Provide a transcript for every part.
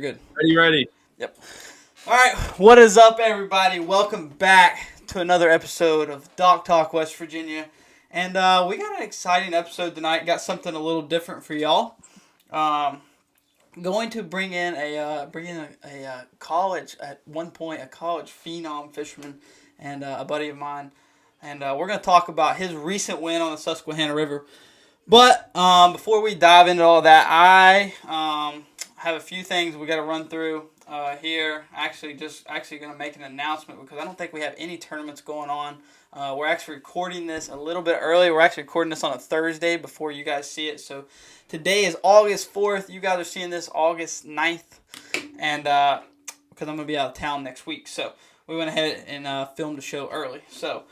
Good. Ready. Yep. All right. What is up, everybody? Welcome back to another episode of Dock Talk West Virginia. And we got an exciting episode tonight. Got something a little different for y'all. Going to bring in a college, at one point, a college phenom fisherman and a buddy of mine. And we're going to talk about his recent win on the Susquehanna River. But before we dive into all that, I have a few things we got to run through here. Actually going to make an announcement because I don't think we have any tournaments going on. We're actually recording this a little bit early. We're actually recording this on a Thursday before you guys see it. So today is August 4th. You guys are seeing this August 9th. And because I'm going to be out of town next week. So we went ahead and filmed the show early. So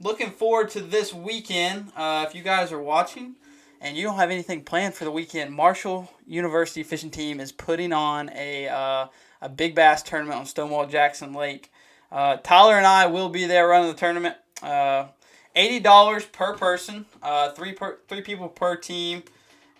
looking forward to this weekend. If you guys are watching and you don't have anything planned for the weekend, Marshall University fishing team is putting on a big bass tournament on Stonewall Jackson Lake. Tyler and I will be there running the tournament. $80 per person, three people per team.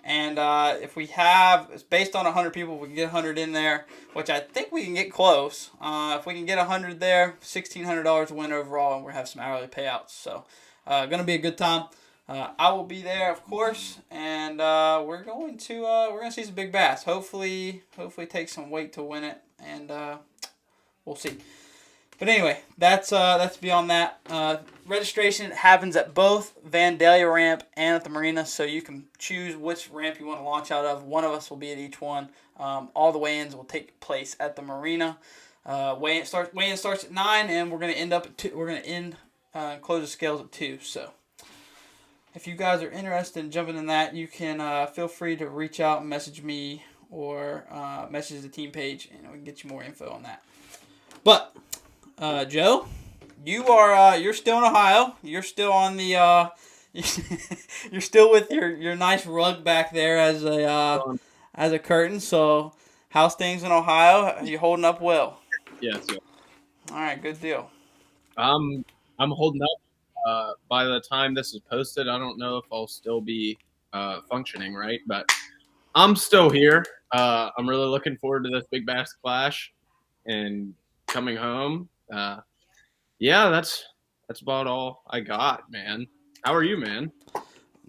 And if we have, it's based on 100 people, we can get 100 in there, which I think we can get close. If we can get 100 there, $1,600 win overall, and we'll have some hourly payouts. So, going to be a good time. I will be there, of course, and we're going to see some big bass. Hopefully take some weight to win it, and we'll see. But anyway, that's beyond that. Registration happens at both Vandalia Ramp and at the marina, so you can choose which ramp you want to launch out of. One of us will be at each one. All the weigh-ins will take place at the marina. Weigh-in starts at 9, and we're going to end up at 2. We're going to close the scales at 2. So if you guys are interested in jumping in that, you can feel free to reach out and message me or message the team page, and we can get you more info on that. But Joe, you're still in Ohio. You're still on the you're still with your nice rug back there as a curtain. So, how's things in Ohio? Are you holding up well? Yes. All right, good deal. I'm holding up. By the time this is posted, I don't know if I'll still be functioning right, but I'm still here. I'm really looking forward to this big bass clash and coming home. Yeah, that's about all I got, man. How are you, man?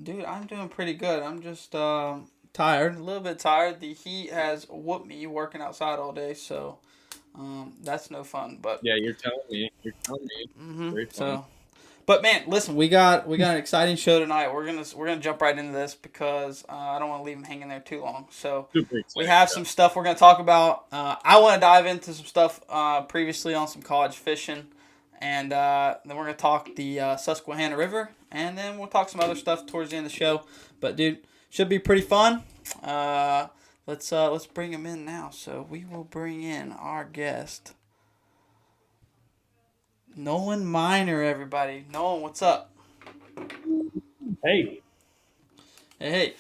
Dude, I'm doing pretty good. I'm just tired, a little bit tired. The heat has whooped me working outside all day, so that's no fun. But Yeah, you're telling me. Very fun. so. But man, listen, we got an exciting show tonight. We're gonna jump right into this because I don't want to leave them hanging there too long. So we have some stuff we're gonna talk about. I want to dive into some stuff previously on some college fishing, and then we're gonna talk the Susquehanna River, and then we'll talk some other stuff towards the end of the show. But dude, should be pretty fun. Let's bring him in now. So we will bring in our guest. Nolan Miner, everybody. Nolan, what's up? Hey. Hey.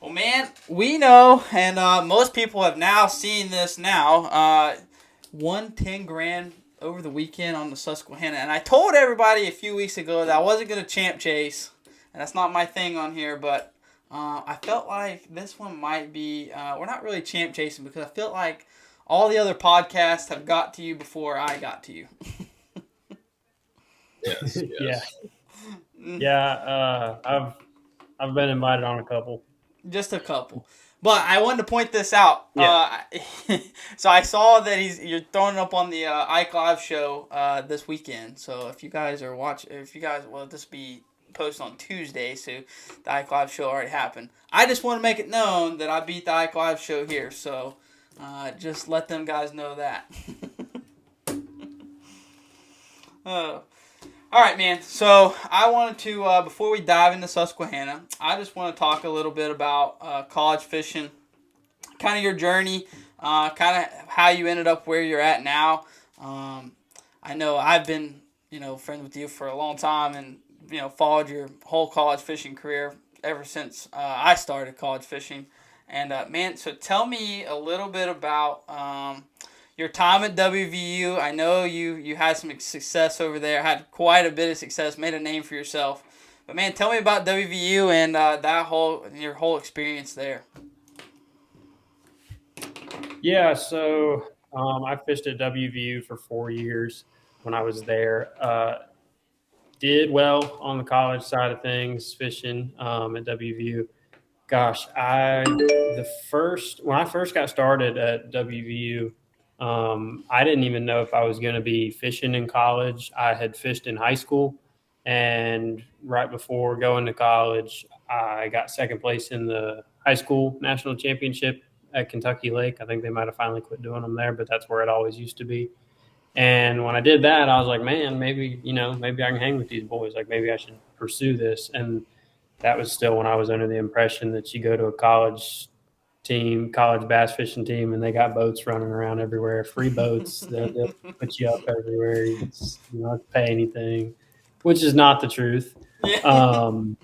Well, man, we know, and most people have now seen this now. Won 10 grand over the weekend on the Susquehanna. And I told everybody a few weeks ago that I wasn't going to champ chase. And that's not my thing on here, but I felt like this one might be, we're not really champ chasing because I feel like all the other podcasts have got to you before I got to you. Yes. Yeah. I've been invited on a couple. Just a couple. But I wanted to point this out. Yeah. So I saw that you're throwing up on the Ike Live show this weekend. So if you guys are watching, this be posted on Tuesday, so the Ike Live show already happened. I just want to make it known that I beat the Ike Live show here. So just let them guys know that. All right, man. So I wanted to, before we dive into Susquehanna, I just want to talk a little bit about college fishing, kind of your journey, kind of how you ended up where you're at now. I know I've been, friends with you for a long time and, followed your whole college fishing career ever since I started college fishing. And, man, so tell me a little bit about your time at WVU. I know you had some success over there, had quite a bit of success, made a name for yourself. But man, tell me about WVU and your whole experience there. Yeah, so I fished at WVU for 4 years when I was there. Did well on the college side of things, fishing at WVU. Gosh, I the first when I first got started at WVU, I didn't even know if I was going to be fishing in college. I had fished in high school, and right before going to college, I got second place in the high school national championship at Kentucky Lake. I think they might have finally quit doing them there, but that's where it always used to be. And when I did that, I was like, man, maybe maybe I can hang with these boys. Like maybe I should pursue this. And that was still when I was under the impression that you go to a college team, college bass fishing team, and they got boats running around everywhere, free boats. They'll put you up everywhere. You don't have to pay anything, which is not the truth. Yeah. Um,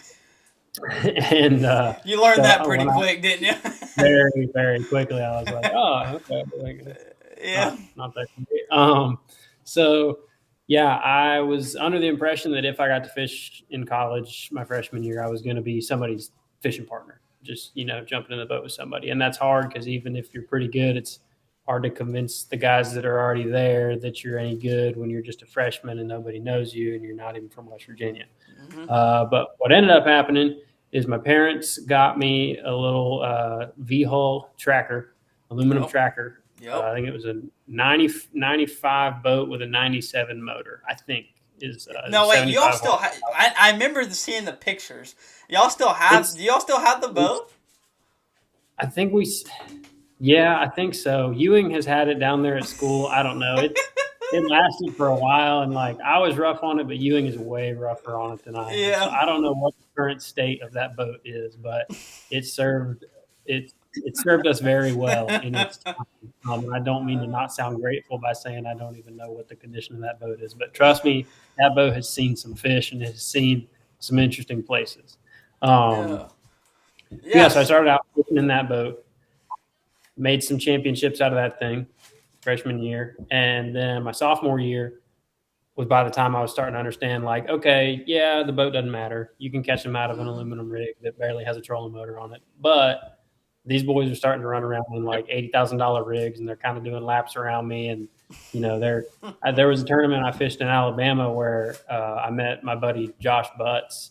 and You learned that so pretty when I quick, didn't you? very, very quickly, I was like, oh, okay, like, Yeah. not that great. So yeah, I was under the impression that if I got to fish in college my freshman year, I was going to be somebody's fishing partner, just jumping in the boat with somebody, and that's hard because even if you're pretty good, it's hard to convince the guys that are already there that you're any good when you're just a freshman and nobody knows you and you're not even from West Virginia. Hmm. But what ended up happening is my parents got me a little V-hull tracker, aluminum Yep. tracker. Yep. I think it was a 95 boat with a 97 motor, I think. Is No, wait. Y'all 75 still? I remember seeing the pictures. Y'all still have? It's, Do y'all still have the it's boat? I think yeah, I think so. Ewing has had it down there at school. I don't know. It lasted for a while, and like I was rough on it, but Ewing is way rougher on it than I am. So Yeah. I don't know what the current state of that boat is, but it served it served us very well in its time. And I don't mean to not sound grateful by saying I don't even know what the condition of that boat is, but trust me, that boat has seen some fish and has seen some interesting places. Um, Yeah. yeah, so I Yes. started out fishing in that boat, made some championships out of that thing freshman year, and then my sophomore year was by the time I was starting to understand, like, okay, yeah, the boat doesn't matter. You can catch them out of an Hmm. aluminum rig that barely has a trolling motor on it. But these boys are starting to run around in like $80,000 rigs, and they're kind of doing laps around me. And there was a tournament I fished in Alabama where I met my buddy Josh Butts.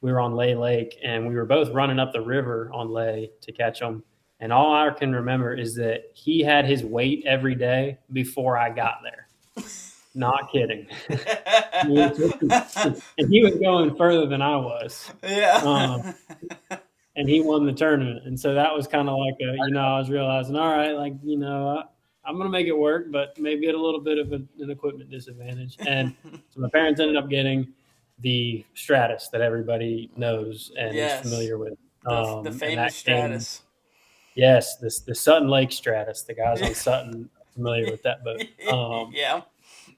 We were on Lay Lake, and we were both running up the river on Lay to catch them. And all I can remember is that he had his weight every day before I got there. Not kidding. And he was going further than I was. Um, Yeah. and he won the tournament. And so that was kind of like I was realizing, all right, like, I'm going to make it work, but maybe at a little bit of an equipment disadvantage. And so my parents ended up getting the Stratus that everybody knows and is Yes. familiar with. The And that famous came, Stratus. yes, the Sutton Lake Stratus. The guys on Sutton are familiar with that boat. Yeah.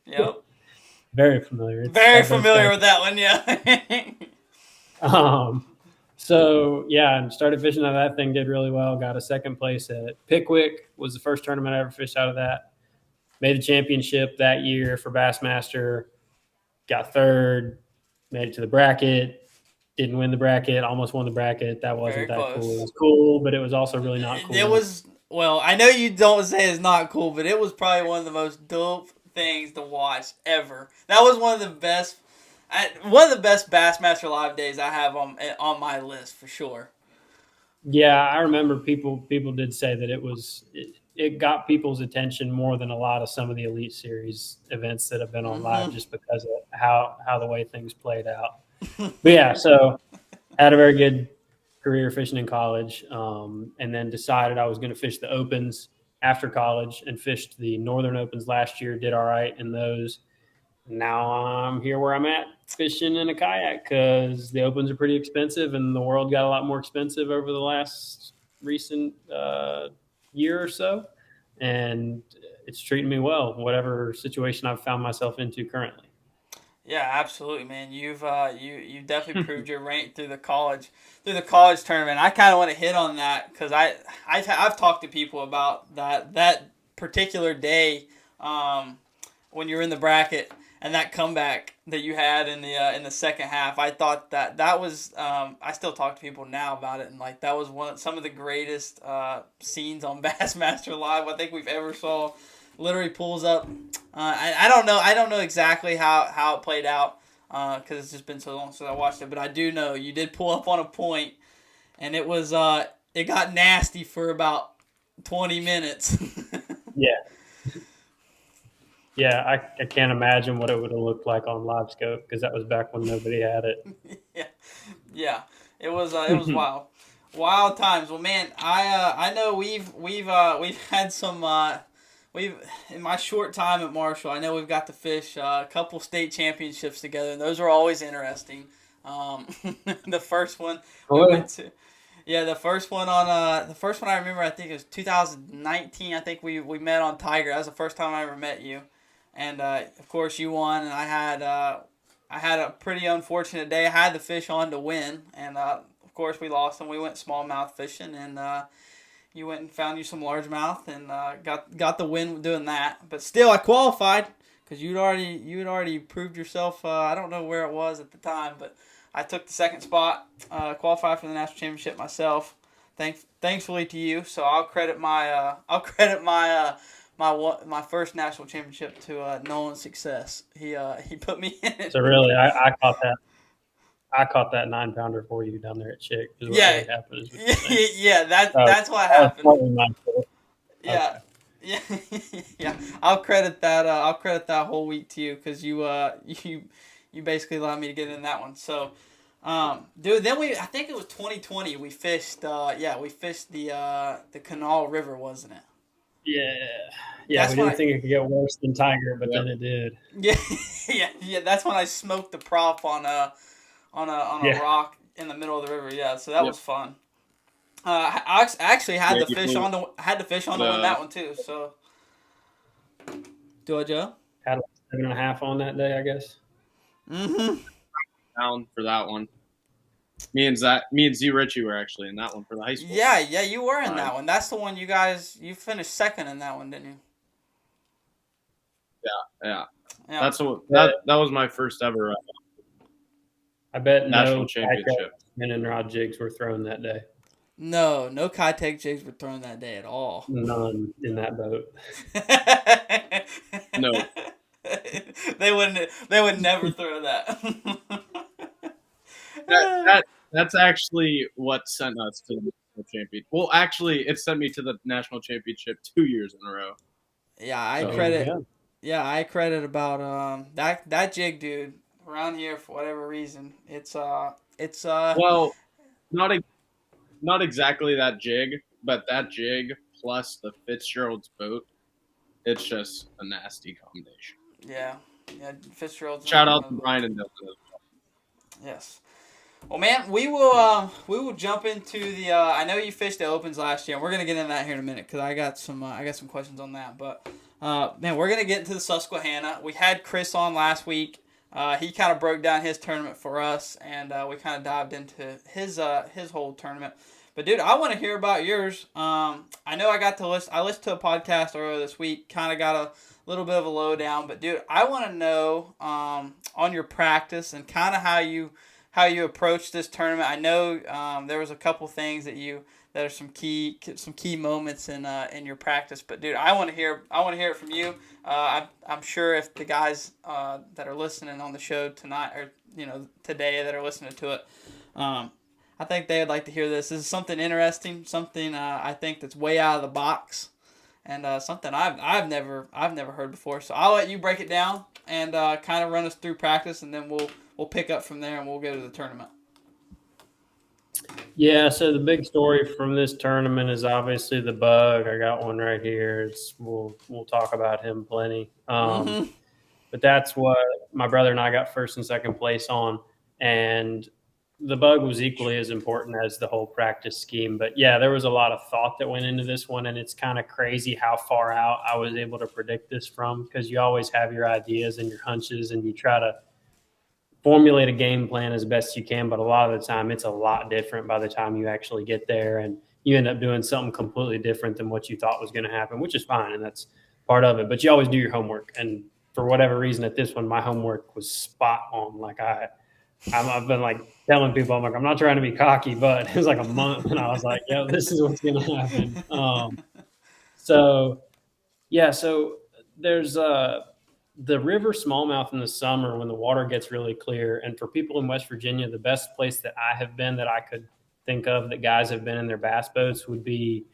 Yep. Very familiar. Very That boat's familiar got with that one. Yeah. Um, so yeah, and started fishing out of that thing. Did really well. Got a second place at Pickwick. Was the first tournament I ever fished out of that. Made the championship that year for Bassmaster. Got third. Made it to the bracket. Didn't win the bracket. Almost won the bracket. That wasn't Very that cool. It close. was cool, but it was also really not It cool. was, well, I know you don't say it's not cool, but it was probably one of the most dope things to watch ever. That was one of the best Bassmaster Live days I have on my list for sure. Yeah, I remember people did say that it got people's attention more than a lot of some of the Elite Series events that have been on live Hmm. just because of how the way things played out. But yeah, so had a very good career fishing in college, and then decided I was going to fish the opens after college and fished the Northern Opens last year. Did all right in those. Now I'm here where I'm at fishing in a kayak because the opens are pretty expensive and the world got a lot more expensive over the last recent year or so. And it's treating me well, whatever situation I've found myself into currently. Yeah, absolutely, man. You've definitely proved your rank through the college tournament. I kind of want to hit on that because I've talked to people about that particular day, when you're in the bracket, and that comeback that you had in the second half. I thought that was I still talk to people now about it, and like that was some of the greatest scenes on Bassmaster Live I think we've ever saw. Literally pulls up. I don't know exactly how it played out because it's just been so long since I watched it, but I do know you did pull up on a point, and it was it got nasty for about 20 minutes. Yeah. Yeah, I can't imagine what it would have looked like on live scope because that was back when nobody had it. Yeah, it was wild, wild times. Well, man, I know we've had some we've in my short time at Marshall, I know we've got to fish a couple state championships together, and those are always interesting. The first one we went to. Yeah, the first one I remember, I think it was 2019. I think we met on Tiger. That was the first time I ever met you, and of course you won. And I had a pretty unfortunate day. I had the fish on to win, and of course we lost. And we went smallmouth fishing, and you went and found you some largemouth, and got the win doing that. But still, I qualified because you'd already proved yourself. I don't know where it was at the time, but I took the second spot, qualified for the national championship myself. Thankfully to you, so I'll credit my my first national championship to Nolan's success. He put me in it. So really, I caught that. I caught that 9-pounder for you down there at Chick. Yeah, happened. Yeah, that's what happened. Yeah. Okay. Yeah, yeah. I'll credit that whole week to you because you basically allowed me to get in that one. So, dude, then I think it was 2020. We fished. We fished the Canal River, wasn't it? Yeah. We didn't think it could get worse than Tiger, but then it did. Yeah. That's when I smoked the prop on a rock in the middle of the river. Yeah, so that was fun. I actually had the fish on to win that one too. So, do I, Joe? Had 7.5 on that day, I guess. Mm-hmm. Down for that one. Me and Z Richie were actually in that one for the high school. Yeah, you were in that one. That's the one you finished second in that one, didn't you? Yeah. That was my first ever I bet national championship. Men and rod jigs were thrown that day. No Kitech jigs were thrown that day at all. None in that boat. No. They would never throw that. That's actually what sent us to the national championship. Well, actually, it sent me to the national championship 2 years in a row. Yeah, I credit about that jig, dude. Around here, for whatever reason, it's well, not exactly that jig, but that jig plus the Fitzgerald's boat. It's just a nasty combination. Yeah, Fitzgerald's. Shout out to Brian and Dylan. Yes. Well, man, we will jump into the. I know you fished the Opens last year, and we're gonna get into that here in a minute because I got some questions on that. But man, we're gonna get into the Susquehanna. We had Chris on last week. He kind of broke down his tournament for us, and we kind of dived into his whole tournament. But dude, I want to hear about yours. I know I listened to a podcast earlier this week. Kind of got a little bit of a lowdown, but dude, I want to know on your practice and kind of how you approach this tournament. I know there was a couple things that are some key moments in your practice. But dude, I want to hear it from you. I'm sure if the guys that are listening on the show tonight or today that are listening to it, I think they would like to hear this. This is something interesting, something I think that's way out of the box, and something I've never heard before. So I'll let you break it down and kind of run us through practice, and then we'll pick up from there and we'll go to the tournament. Yeah, so the big story from this tournament is obviously the bug. I got one right here. We'll talk about him plenty. But that's what my brother and I got first and second place on, and the bug was equally as important as the whole practice scheme. But yeah, there was a lot of thought that went into this one, and it's kind of crazy how far out I was able to predict this from, because you always have your ideas and your hunches, and you try to formulate a game plan as best you can, but a lot of the time it's a lot different by the time you actually get there, and you end up doing something completely different than what you thought was going to happen, which is fine, and that's part of it. But you always do your homework, and for whatever reason at this one, my homework was spot on. Like I've been like telling people, I'm like, I'm not trying to be cocky, but it was like a month, and I was like, yo, this is what's gonna happen. So yeah, so there's the river smallmouth in the summer when the water gets really clear. And for people in West Virginia, the best place that I have been that I could think of that guys have been in their bass boats would be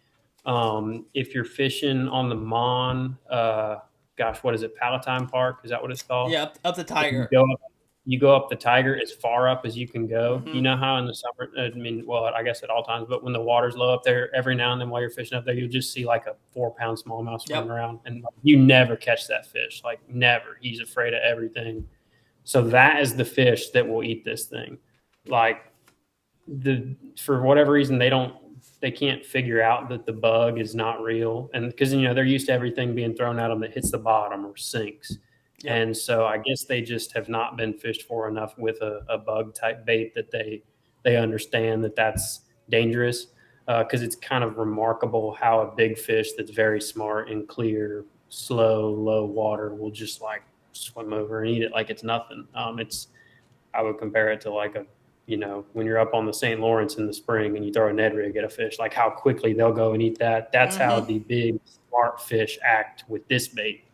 if you're fishing on the Mon, what is it, Palatine Park? Is that what it's called? Yeah, up the Tiger. You go up the Tiger as far up as you can go. Mhm. You know how in the summer, I mean, well, I guess at all times, but when the water's low up there, every now and then while you're fishing up there, you'll just see like a 4-pound smallmouth swimming around, and you never catch that fish. Like never. He's afraid of everything. So that is the fish that will eat this thing. Like for whatever reason, they can't figure out that the bug is not real. And because, they're used to everything being thrown at them that hits the bottom or sinks. Yep. And so I guess they just have not been fished for enough with a bug type bait that they understand that that's dangerous. Because it's kind of remarkable how a big fish that's very smart and clear, slow, low water will just like swim over and eat it like it's nothing. I would compare it to like when you're up on the St. Lawrence in the spring and you throw a Ned rig at a fish, like how quickly they'll go and eat that. That's how the big smart fish act with this bait.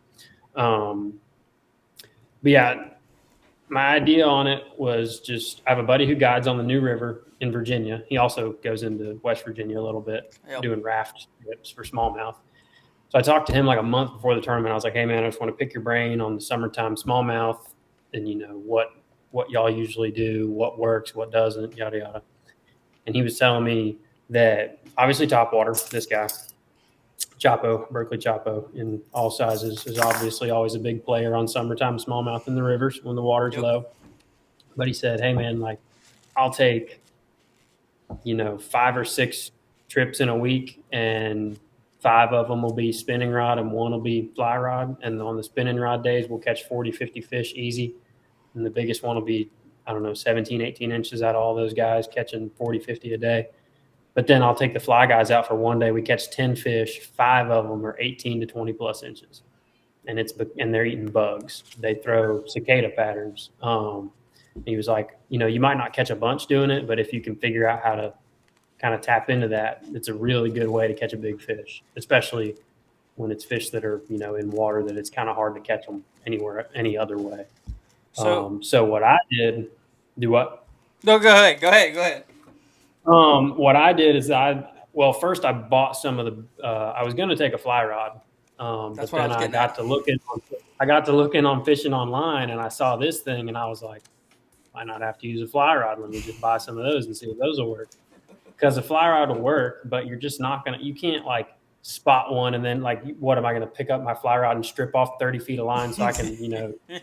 But yeah, my idea on it was just, I have a buddy who guides on the New River in Virginia. He also goes into West Virginia a little bit, doing raft trips for smallmouth. So I talked to him like a month before the tournament. I was like, hey man, I just want to pick your brain on the summertime smallmouth and what y'all usually do, what works, what doesn't, yada, yada. And he was telling me that obviously topwater, this guy, Chapo, Berkeley Chapo in all sizes, is obviously always a big player on summertime smallmouth in the rivers when the water's low. But he said, hey man, like I'll take, 5 or 6 trips in a week, and 5 of them will be spinning rod and 1 will be fly rod. And on the spinning rod days, we'll catch 40, 50 fish easy. And the biggest one will be, 17, 18 inches out of all those guys, catching 40, 50 a day. But then I'll take the fly guys out for one day. We catch 10 fish, 5 of them are 18 to 20 plus inches. And they're eating bugs. They throw cicada patterns. He was like, you might not catch a bunch doing it, but if you can figure out how to kind of tap into that, it's a really good way to catch a big fish, especially when it's fish that are, in water that it's kind of hard to catch them any other way. So what I did, do what? No, go ahead. What I did is first I bought some of the, I was going to take a fly rod. But then I got to looking on fishing online, and I saw this thing and I was like, why not have to use a fly rod? Let me just buy some of those and see if those will work. Because a fly rod will work, but you're just not you can't like spot one and then like, what am I going to pick up my fly rod and strip off 30 feet of line so I can,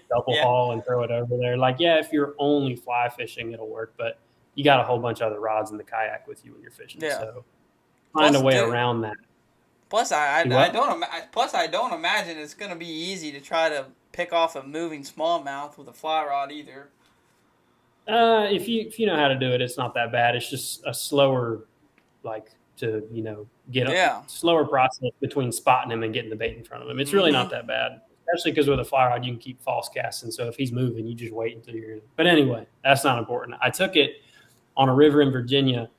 double haul and throw it over there? Like, yeah, if you're only fly fishing, it'll work, but you got a whole bunch of other rods in the kayak with you when you're fishing. Yeah. So find a way around that. Plus, I don't imagine it's going to be easy to try to pick off a moving smallmouth with a fly rod either. If you know how to do it, it's not that bad. It's just a slower, get a slower process between spotting him and getting the bait in front of him. It's really not that bad, especially because with a fly rod you can keep false casting. So if he's moving, you just wait until you're in. But anyway, that's not important. I took it on a river in Virginia.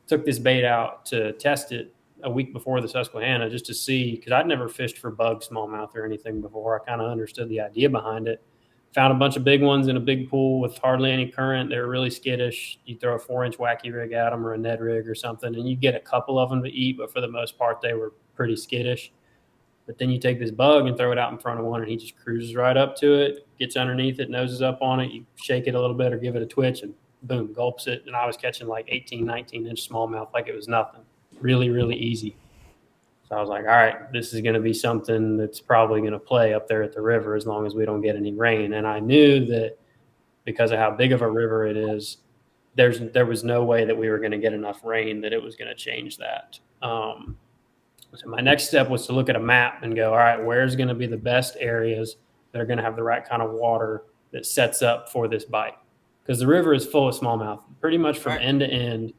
Took this bait out to test it a week before the Susquehanna just to see, because I'd never fished for bug smallmouth or anything before. I kind of understood the idea behind it. Found a bunch of big ones in a big pool with hardly any current. They were really skittish. You throw a 4-inch wacky rig at them or a Ned rig or something, and you get a couple of them to eat, but for the most part, they were pretty skittish. But then you take this bug and throw it out in front of one, and he just cruises right up to it, gets underneath it, noses up on it. You shake it a little bit or give it a twitch, and boom, gulps it. And I was catching like 18, 19-inch smallmouth like it was nothing. Really, really easy. So I was like, all right, this is going to be something that's probably going to play up there at the river as long as we don't get any rain. And I knew that because of how big of a river it is, there was no way that we were going to get enough rain that it was going to change that. So my next step was to look at a map and go, all right, where's going to be the best areas that are going to have the right kind of water that sets up for this bite? Because the river is full of smallmouth, pretty much from end to end.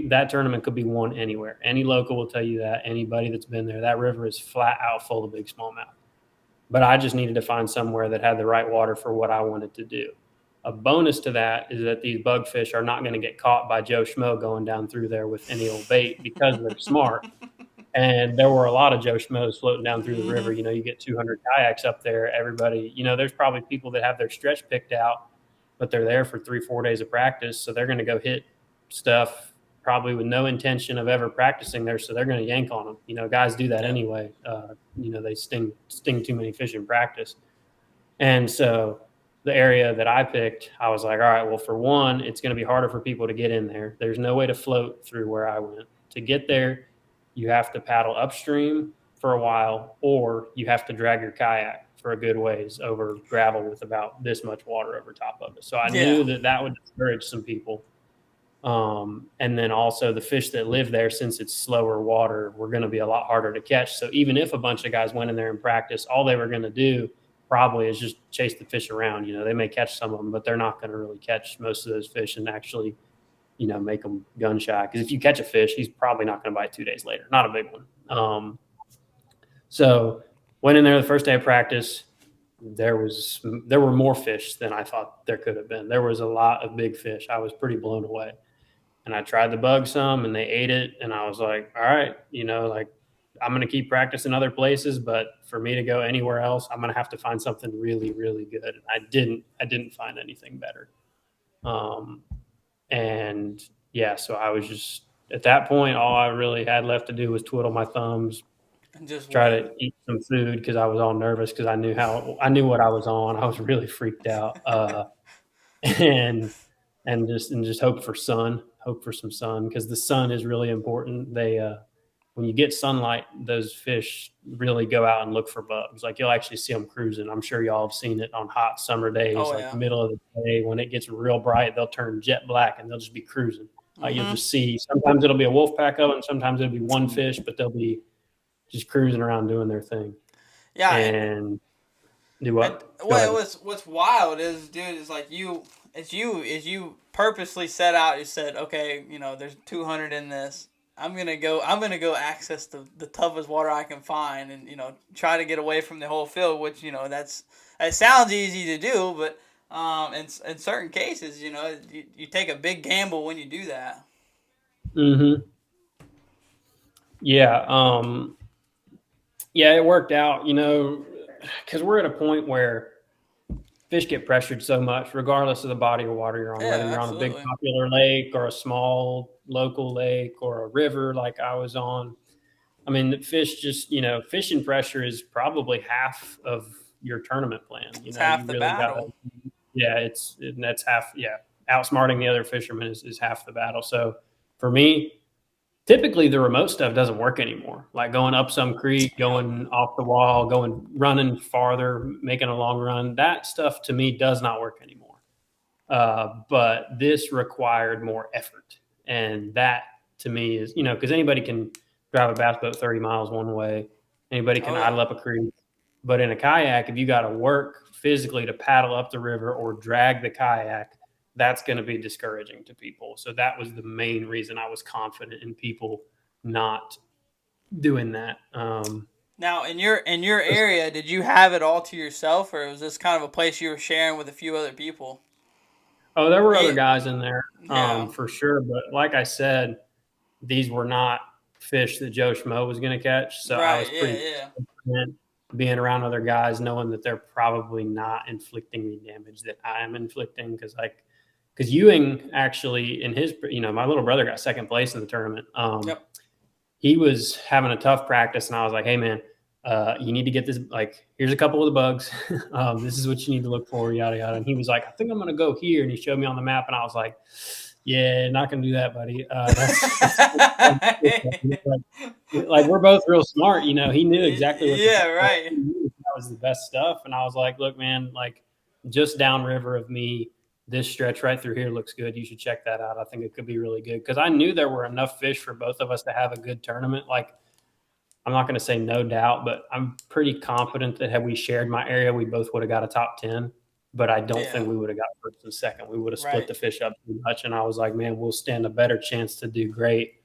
That tournament could be won anywhere. Any local will tell you that. Anybody that's been there, that river is flat out full of big smallmouth. but I just needed to find somewhere that had the right water for what I wanted to do. A bonus to that is that these bug fish are not going to get caught by Joe Schmo going down through there with any old bait because they're smart. And there were a lot of Joe Schmoes floating down through the river. Mm-hmm. You know, you get 200 kayaks up there. Everybody, you know, there's probably people that have their stretch picked out, but they're there for 3-4 days of practice. So they're going to go hit stuff probably with no intention of ever practicing there. So they're going to yank on them. You know, guys do that Yeah. anyway. You know, they sting too many fish in practice. And so the area that I picked, I was like, all right, well, for one, it's going to be harder for people to get in there. There's no way to float through where I went. To get there, you have to paddle upstream for a while, or you have to drag your kayak for a good ways over gravel with about this much water over top of it. So I knew that would discourage some people. And then also the fish that live there, since it's slower water, were going to be a lot harder to catch. So even if a bunch of guys went in there and practice, all they were going to do probably is just chase the fish around. You know, they may catch some of them, but they're not going to really catch most of those fish and actually, you know, make them gun shy. Because if you catch a fish, he's probably not going to bite 2 days later. Not a big one. So went in there the first day of practice. There were more fish than I thought there could have been. There was a lot of big fish. I was pretty blown away. And I tried to bug some and they ate it. And I was like, all right, you know, like I'm going to keep practicing other places, but for me to go anywhere else, I'm going to have to find something really, really good. And I didn't find anything better. And yeah, so I was just, at that point, all I really had left to do was twiddle my thumbs, And just try wait. to eat some food because I was all nervous because I knew what I was on. I was really freaked out. And just hope for some sun because the sun is really important. When you get sunlight, those fish really go out and look for bugs. Like you'll actually see them cruising. I'm sure y'all have seen it on hot summer days, Oh like yeah. middle of the day when it gets real bright, they'll turn jet black and they'll just be cruising. You'll just see, sometimes it'll be a wolf pack of them, sometimes it'll be one fish, but they'll be just cruising around doing their thing. Yeah. And do what? Go ahead. What's wild is, dude, is like you purposely set out. You said, okay, you know, there's 200 in this. I'm gonna go access the toughest water I can find, and you know, try to get away from the whole field. Which, you know, it sounds easy to do, but in certain cases, you know, you take a big gamble when you do that. Mm-hmm. Yeah. Yeah, it worked out, you know, because we're at a point where fish get pressured so much, regardless of the body of water you're on, Yeah, whether you're on a big absolutely. popular lake or a small local lake or a river like I was on. I mean, the fish just, you know, fishing pressure is probably half of your tournament plan. You It's know, you half the really got to, battle. yeah, that's half, yeah. Outsmarting the other fishermen is half the battle. So for me, typically the remote stuff doesn't work anymore. Like going up some creek, Yep. going off the wall, running farther, making a long run. That stuff to me does not work anymore. But this required more effort. And that to me is, you know, because anybody can drive a bass boat 30 miles one way. Anybody can Oh idle yeah. up a creek. But in a kayak, if you got to work physically to paddle up the river or drag the kayak, that's going to be discouraging to people. So that was the main reason I was confident in people not doing that. Now, in your area, did you have it all to yourself, or was this kind of a place you were sharing with a few other people? Oh, there were other Yeah. guys in there Yeah. for sure. But like I said, these were not fish that Joe Schmo was going to catch. So I Right. was Yeah. pretty Yeah. confident being around other guys, knowing that they're probably not inflicting the damage that I am inflicting. Because Ewing actually, in his, you know, my little brother got second place in the tournament. Yep. He was having a tough practice, and I was like, hey, man, you need to get this. Like, here's a couple of the bugs. This is what you need to look for, yada, yada. And he was like, I think I'm going to go here. And he showed me on the map, and I was like, yeah, not going to do that, buddy. Like, we're both real smart. You know, he knew exactly what Yeah. Right. that was the best stuff. And I was like, look, man, like just downriver of me, this stretch right through here looks good. You should check that out. I think it could be really good. Because I knew there were enough fish for both of us to have a good tournament. Like, I'm not going to say no doubt, but I'm pretty confident that had we shared my area, we both would have got a top 10. But I don't Yeah. think we would have got first and second. We would have split Right. the fish up too much. And I was like, man, we'll stand a better chance to do great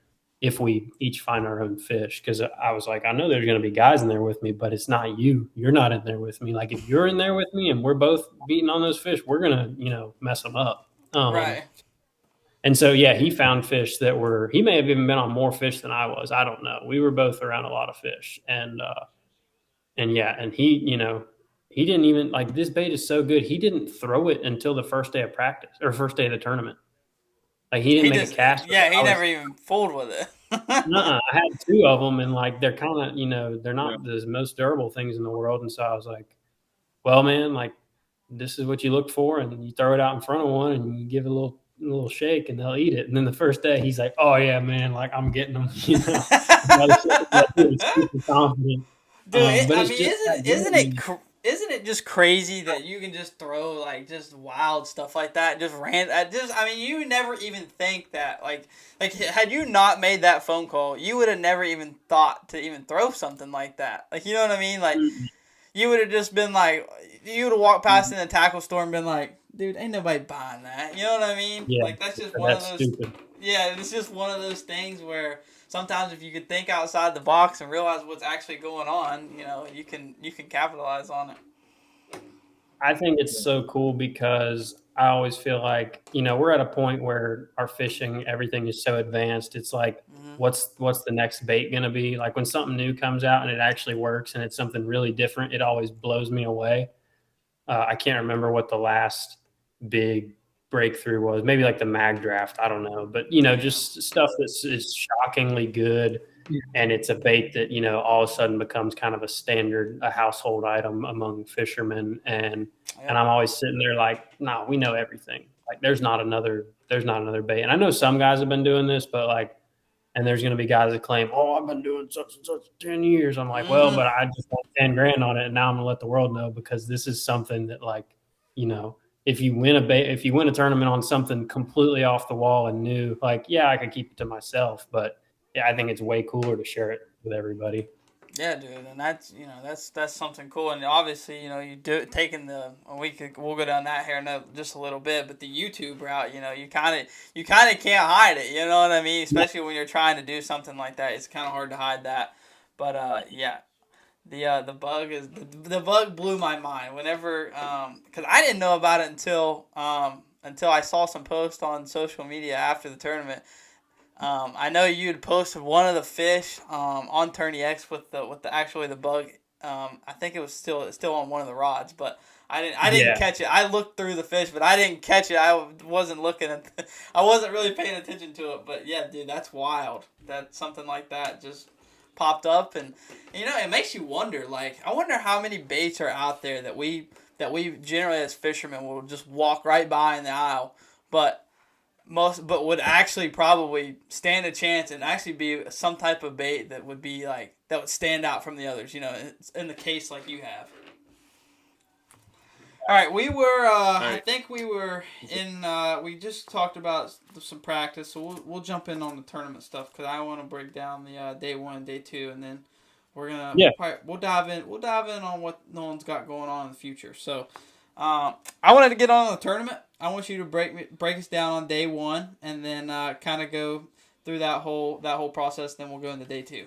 if we each find our own fish. Because I was like, I know there's going to be guys in there with me, but it's not you. You're not in there with me. Like if you're in there with me and we're both beating on those fish, we're going to, mess them up. Right. And so, yeah, he found fish that he may have even been on more fish than I was. I don't know. We were both around a lot of fish. And yeah, and he didn't even, like, this bait is so good. He didn't throw it until the first day of practice or first day of the tournament. Like he didn't He make just a cast. he never even fooled with it. I had two of them, and like they're kind of, they're not the most durable things in the world. And so I was like, well, man, like this is what you look for, and you throw it out in front of one, and you give it a little shake, and they'll eat it. And then the first day, he's like, "Oh yeah, man, like I'm getting them." He was super confident. Dude, But I it's mean, just isn't it just crazy that you can just throw like just wild stuff like that, just I mean, you never even think that like had you not made that phone call, you would have never even thought to even throw something like that. Like, you know what I mean? Like you would have just been like, you would have walked past in the tackle store and been like, dude, ain't nobody buying that. You know what I mean? Yeah, like that's just one of those. Stupid. Yeah, it's just one of those things where sometimes if you could think outside the box and realize what's actually going on, you can capitalize on it. I think it's so cool because I always feel like, we're at a point where our fishing, everything is so advanced. It's like, what's the next bait going to be? Like when something new comes out and it actually works and it's something really different, it always blows me away. I can't remember what the last big breakthrough was. Maybe like the mag draft. I don't know. But, just stuff is shockingly good. And it's a bait that, all of a sudden becomes kind of a household item among fishermen. And I'm always sitting there like, nah, we know everything. Like there's not another bait. And I know some guys have been doing this, but like, and there's going to be guys that claim, oh, I've been doing such and such 10 years. I'm like, well, but I just want 10 grand on it. And now I'm going to let the world know, because this is something that, like, if you win a tournament on something completely off the wall and new, like, yeah, I could keep it to myself, but yeah, I think it's way cooler to share it with everybody. Yeah, dude, and that's that's something cool, and obviously you do taking we'll go down that here in just a little bit, but the YouTube route, you kind of can't hide it, you know what I mean? Especially when you're trying to do something like that, it's kind of hard to hide that. But yeah, the bug blew my mind whenever because I didn't know about it until I saw some posts on social media after the tournament. I know you had posted one of the fish on Tourney X with the bug. I think it was still on one of the rods, but I didn't catch it. I looked through the fish, but I didn't catch it. I wasn't looking at. I wasn't really paying attention to it. But yeah, dude, that's wild. That something like that just popped up, and it makes you wonder. Like, I wonder how many baits are out there that we generally as fishermen will just walk right by in the aisle, but would actually probably stand a chance and actually be some type of bait that would be like that would stand out from the others, in the case like you have. All right, we were I think we were in we just talked about some practice, so we'll jump in on the tournament stuff because I want to break down the day 1 and day 2, and then we're gonna we'll dive in on what Nolan's got going on in the future. So I wanted to get on the tournament. I want you to break us down on day 1, and then kind of go through that whole process. Then we'll go into day 2.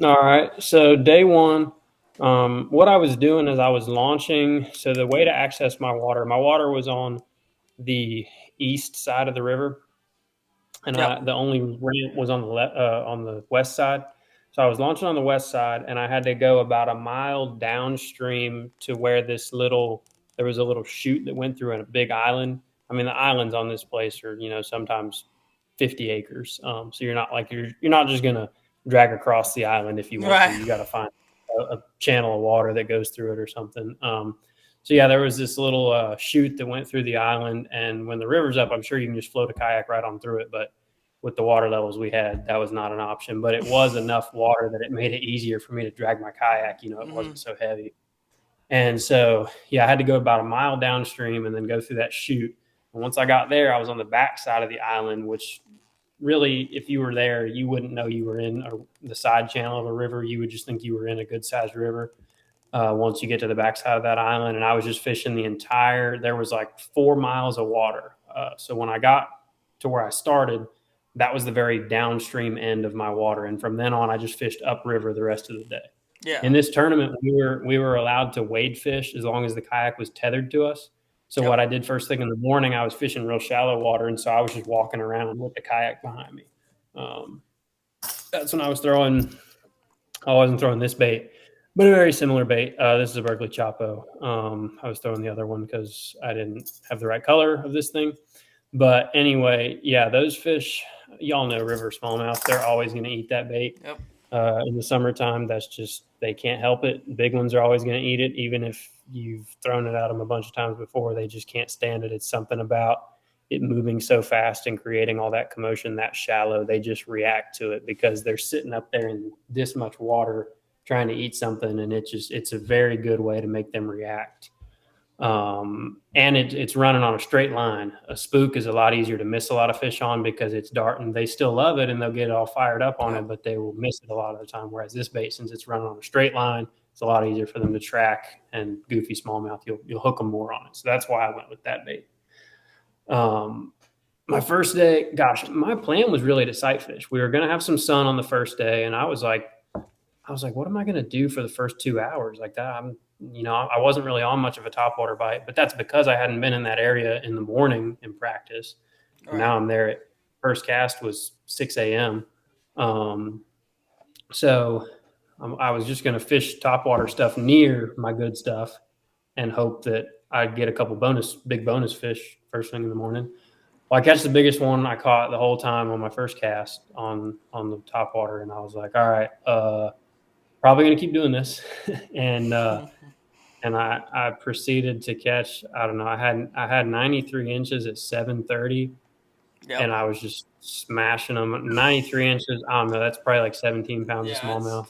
All right. So day 1, what I was doing is I was launching. So the way to access my water was on the east side of the river, and the only ramp was on the west side. So I was launching on the west side, and I had to go about a mile downstream to where there was a little chute that went through a big island. I mean, the islands on this place are, sometimes 50 acres. So you're not just going to drag across the island if you want to. You got to find a channel of water that goes through it or something. So yeah, there was this little chute that went through the island, and when the river's up, I'm sure you can just float a kayak right on through it. But with the water levels we had, that was not an option. But it was enough water that it made it easier for me to drag my kayak. It wasn't so heavy. And so, yeah, I had to go about a mile downstream and then go through that chute. And once I got there, I was on the back side of the island, which really, if you were there, you wouldn't know you were in the side channel of a river. You would just think you were in a good-sized river once you get to the back side of that island. And I was just fishing there was like 4 miles of water. So when I got to where I started, that was the very downstream end of my water. And from then on, I just fished upriver the rest of the day. Yeah. In this tournament, we were allowed to wade fish as long as the kayak was tethered to us. So Yep. what I did first thing in the morning, I was fishing real shallow water, and so I was just walking around with the kayak behind me. That's when I was throwing. I wasn't throwing this bait, but a very similar bait. This is a Berkeley Chapo. I was throwing the other one because I didn't have the right color of this thing. But anyway, yeah, those fish, y'all know river smallmouth. They're always going to eat that bait. Yep. In the summertime, that's just, they can't help it. Big ones are always going to eat it, even if you've thrown it at them a bunch of times before. They just can't stand it. It's something about it moving so fast and creating all that commotion that shallow. They just react to it because they're sitting up there in this much water trying to eat something, and it's a very good way to make them react. And it's running on a straight line. A spook is a lot easier to miss a lot of fish on because it's darting. They still love it and they'll get all fired up on it, but they will miss it a lot of the time. Whereas this bait, since it's running on a straight line, it's a lot easier for them to track, and goofy smallmouth, you'll hook them more on it. So that's why I went with that bait. My first day, gosh, my plan was really to sight fish. We were going to have some sun on the first day, and I was like, what am I going to do for the first 2 hours like that? I wasn't really on much of a topwater bite, but that's because I hadn't been in that area in the morning in practice. Right. Now I'm there. First cast was 6 a.m. So I was just going to fish topwater stuff near my good stuff and hope that I'd get a couple big bonus fish first thing in the morning. Well, I catch the biggest one I caught the whole time on my first cast on the topwater, and I was like, all right, probably going to keep doing this. and I proceeded to catch, I don't know, I had 93 inches at 7:30, yep. And I was just smashing them. 93 inches, I don't know, that's probably like 17 pounds of smallmouth.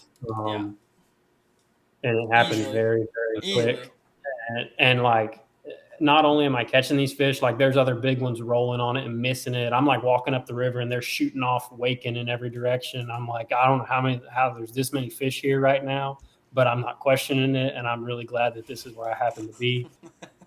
And it happened very, very quick. And like, not only am I catching these fish, like there's other big ones rolling on it and missing it. I'm like walking up the river and they're shooting off, waking in every direction. I'm like, I don't know how there's this many fish here right now, but I'm not questioning it. And I'm really glad that this is where I happen to be.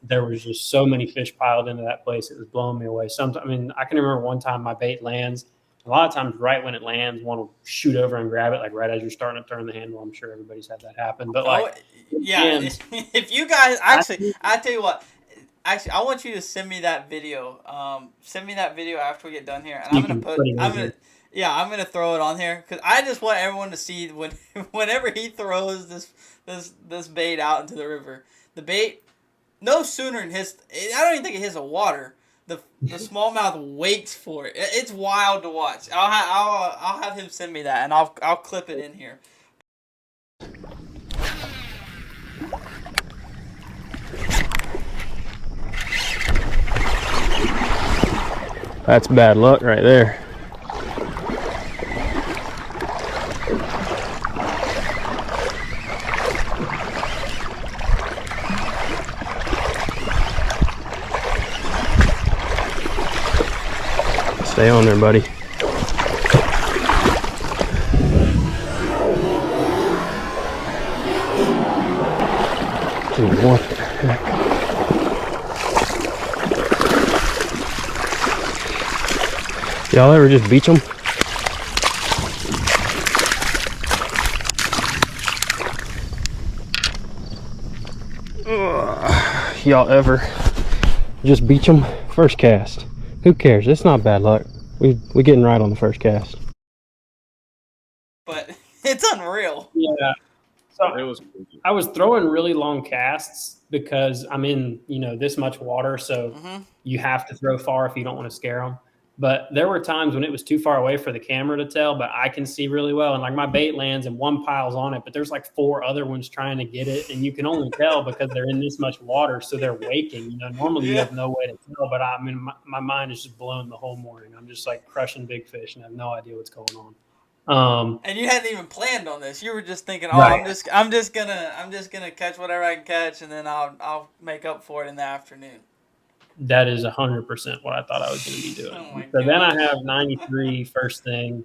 There was just so many fish piled into that place. It was blowing me away. Sometimes, I mean, I can remember one time my bait lands. A lot of times right when it lands, one will shoot over and grab it, like right as you're starting to turn the handle. I'm sure everybody's had that happen. But like, yeah, if you guys, actually, I tell you what, actually, I want you to send me that video. Send me that video after we get done here, and I'm gonna throw it on here because I just want everyone to see whenever he throws this bait out into the river. The bait, no sooner in his, I don't even think it hits the water. The smallmouth waits for it. It's wild to watch. I'll have him send me that, and I'll clip it in here. That's bad luck right there. Stay on there, buddy. What the heck? Y'all ever just beach them? Y'all ever just beach them? First cast. Who cares? It's not bad luck. We getting right on the first cast. But it's unreal. Yeah. So I was throwing really long casts because I'm in, this much water, so you have to throw far if you don't want to scare them. But there were times when it was too far away for the camera to tell, but I can see really well. And like my bait lands and one piles on it, but there's like 4 other ones trying to get it. And you can only tell because they're in this much water. So they're waking, normally you have no way to tell, but my mind is just blown the whole morning. I'm just like crushing big fish and I have no idea what's going on. And you hadn't even planned on this. You were just thinking, right. I'm just gonna catch whatever I can catch, and then I'll make up for it in the afternoon. That is 100% what I thought I was going to be doing. So then I have 93 first thing.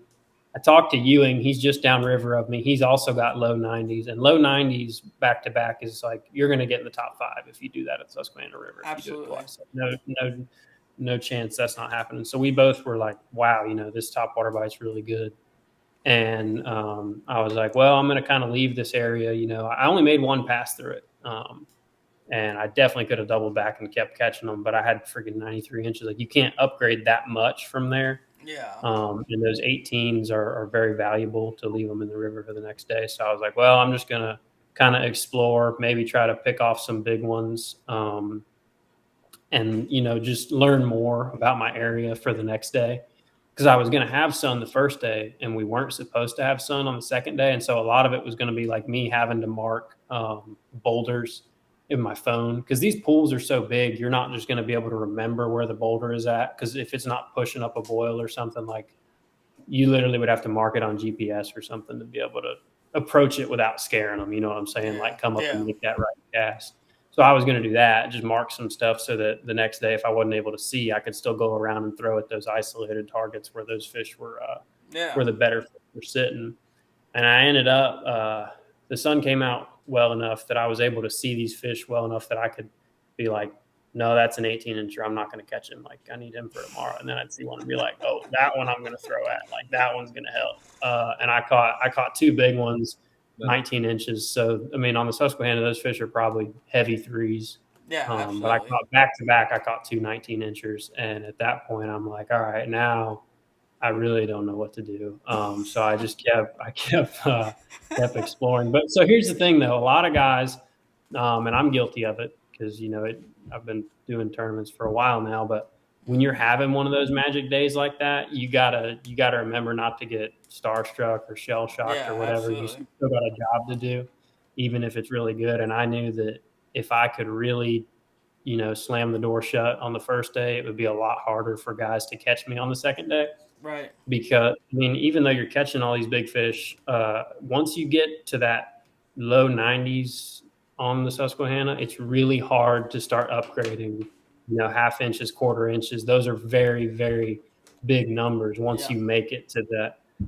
I talked to Ewing. He's just downriver of me. He's also got low 90s. And low 90s back-to-back is like you're going to get in the top 5 if you do that at Susquehanna River. Absolutely. If you do it twice. no chance that's not happening. So we both were like, wow, this topwater bite's really good. And I was like, well, I'm going to kind of leave this area. I only made one pass through it. And I definitely could have doubled back and kept catching them, but I had freaking 93 inches. Like, you can't upgrade that much from there. Yeah. And those 18s are very valuable to leave them in the river for the next day. So I was like, well, I'm just going to kind of explore, maybe try to pick off some big ones. And, just learn more about my area for the next day. Because I was going to have sun the first day, and we weren't supposed to have sun on the second day. And so a lot of it was going to be like me having to mark boulders in my phone, because these pools are so big, you're not just going to be able to remember where the boulder is at. Because if it's not pushing up a boil or something, like, you literally would have to mark it on GPS or something to be able to approach it without scaring them. You know what I'm saying? Like, come up and make that right cast. So I was going to do that, just mark some stuff so that the next day, if I wasn't able to see, I could still go around and throw at those isolated targets where those fish were, where the better fish were sitting. And I ended up, the sun came out well enough that I was able to see these fish well enough that I could be like, no, that's an 18-incher. I'm not going to catch him. Like, I need him for tomorrow. And then I'd see one and be like, oh, that one I'm going to throw at. Like, that one's going to help. And I caught two big ones, 19 inches. So, I mean, on the Susquehanna, those fish are probably heavy threes. Yeah, absolutely. But I caught back-to-back. I caught two 19-inchers. And at that point, I'm like, all right, now I really don't know what to do. So I just kept exploring. But so here's the thing, though. A lot of guys, and I'm guilty of it because, I've been doing tournaments for a while now, but when you're having one of those magic days like that, you gotta remember not to get starstruck or shell shocked or whatever. Absolutely. You still got a job to do, even if it's really good. And I knew that if I could really, slam the door shut on the first day, it would be a lot harder for guys to catch me on the second day. Right. Because, I mean, even though you're catching all these big fish, once you get to that low 90s on the Susquehanna, it's really hard to start upgrading, half inches, quarter inches. Those are very, very big numbers once you make it to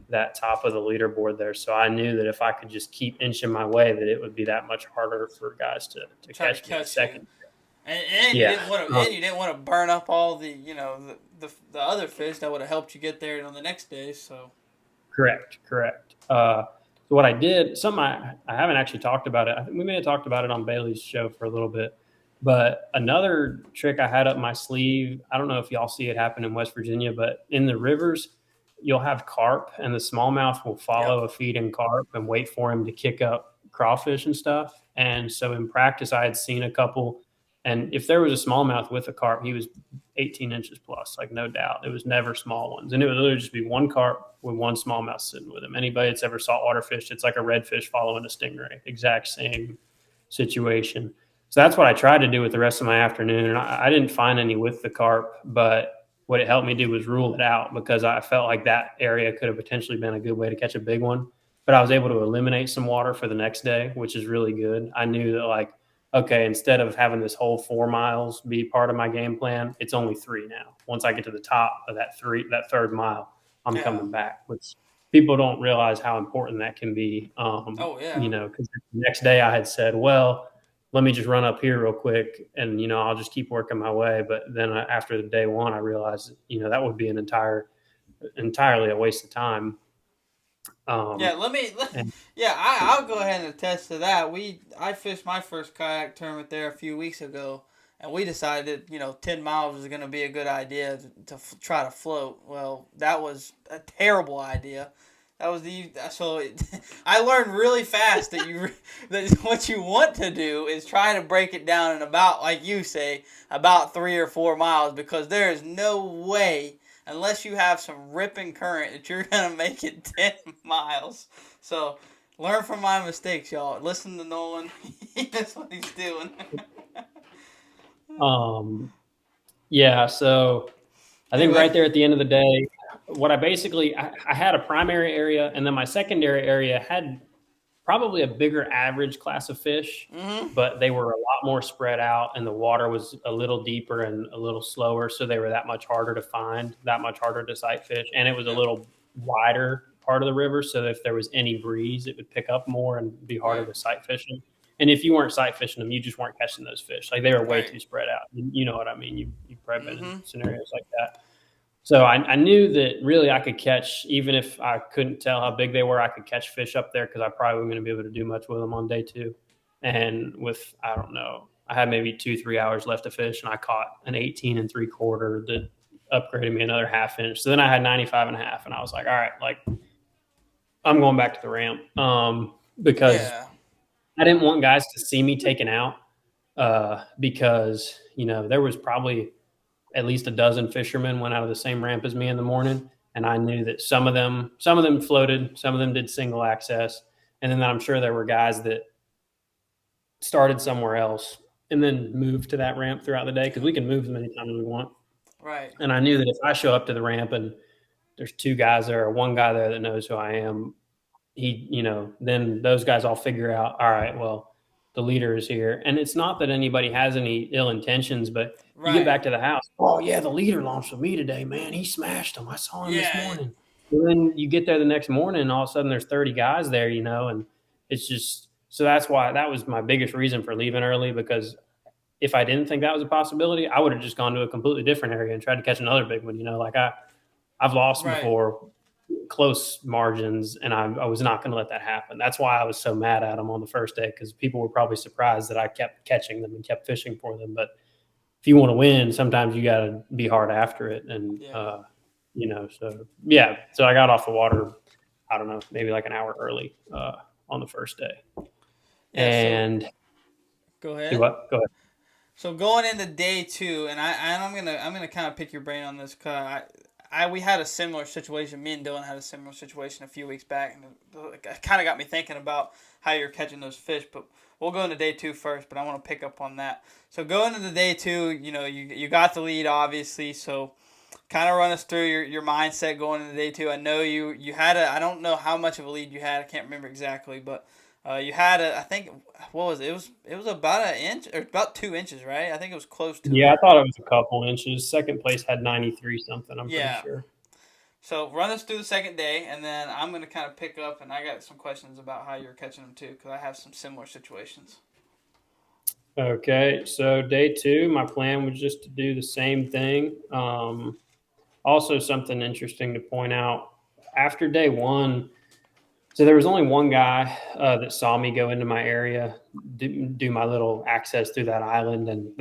that top of the leaderboard there. So I knew that if I could just keep inching my way, that it would be that much harder for guys to catch me in a second. And you didn't want to burn up all the the other fish that would have helped you get there on the next day. So correct. So what I did, something I haven't actually talked about it. I think we may have talked about it on Bailey's show for a little bit. But another trick I had up my sleeve, I don't know if y'all see it happen in West Virginia, but in the rivers, you'll have carp, and the smallmouth will follow a feeding carp and wait for him to kick up crawfish and stuff. And so in practice, I had seen a couple. And if there was a smallmouth with a carp, he was 18 inches plus, like, no doubt. It was never small ones. And it would literally just be one carp with one smallmouth sitting with him. Anybody that's ever saltwater fished, it's like a redfish following a stingray. Exact same situation. So that's what I tried to do with the rest of my afternoon. And I didn't find any with the carp, but what it helped me do was rule it out, because I felt like that area could have potentially been a good way to catch a big one. But I was able to eliminate some water for the next day, which is really good. I knew that, like, okay, instead of having this whole 4 miles be part of my game plan, it's only 3 now. Once I get to the top of that third mile, I'm coming back, which people don't realize how important that can be. Because the next day I had said, well, let me just run up here real quick and, I'll just keep working my way. But then after the day one, I realized, that would be entirely a waste of time. I'll go ahead and attest to that. I fished my first kayak tournament there a few weeks ago, and we decided 10 miles was going to be a good idea to try to float. Well, that was a terrible idea. I learned really fast that that what you want to do is try to break it down in about, like you say, about 3 or 4 miles, because there is no way, unless you have some ripping current, that you're going to make it 10 miles. So learn from my mistakes, y'all. Listen to Nolan. He knows what he's doing. So I think right there at the end of the day, what I had a primary area, and then my secondary area had probably a bigger average class of fish, but they were a lot more spread out, and the water was a little deeper and a little slower, so they were that much harder to find, that much harder to sight fish, and it was a little wider part of the river, so if there was any breeze, it would pick up more and be harder to sight fish them. And if you weren't sight fishing them, you just weren't catching those fish. Like they were way Right. too spread out. You know what I mean? You've probably been Mm-hmm. in scenarios like that. So I knew that really I could catch, even if I couldn't tell how big they were, I could catch fish up there because I probably wasn't going to be able to do much with them on day 2. And with, I don't know, I had maybe 2-3 hours left to fish, and I caught an 18 3/4 that upgraded me another half inch. So then I had 95 and a half, and I was like, all right, like I'm going back to the ramp because I didn't want guys to see me taken out because, you know, there was probably at least a dozen fishermen went out of the same ramp as me in the morning. And I knew that some of them floated, some of them did single access. And then I'm sure there were guys that started somewhere else and then moved to that ramp throughout the day because we can move as many times as we want. Right. And I knew that if I show up to the ramp and there's 2 guys there or 1 guy there that knows who I am, then those guys all figure out, all right, well, the leader is here. And it's not that anybody has any ill intentions, but you get back to the house. Oh yeah, the leader launched with me today, man. He smashed him. I saw him this morning. And then you get there the next morning and all of a sudden there's 30 guys there, and it's just, so that's why that was my biggest reason for leaving early, because if I didn't think that was a possibility, I would have just gone to a completely different area and tried to catch another big one. Like I've lost before, close margins, and I was not going to let that happen. That's why I was so mad at them on the first day, because people were probably surprised that I kept catching them and kept fishing for them. But if you want to win, sometimes you got to be hard after it. And, so I got off the water, I don't know, maybe like an hour early on the first day. And go ahead. Do what? Go ahead. So going into day 2, and I'm gonna kind of pick your brain on this, because we had a similar situation. Me and Dylan had a similar situation a few weeks back, and it kind of got me thinking about how you're catching those fish. But we'll go into day 2 first. But I want to pick up on that. So going into day 2, you got the lead, obviously. So kind of run us through your mindset going into day 2. I know you had I don't know how much of a lead you had. I can't remember exactly, but you had I think, what was it? It was about 1 inch or about 2 inches, right? I think it was close to. Yeah, I thought it was a couple inches. Second place had 93 something. I'm pretty sure. So run us through the second day, and then I'm going to kind of pick up, and I got some questions about how you're catching them too, because I have some similar situations. Okay, so day 2, my plan was just to do the same thing. Also, something interesting to point out, after day 1, so there was only 1 guy that saw me go into my area, do my little access through that island, and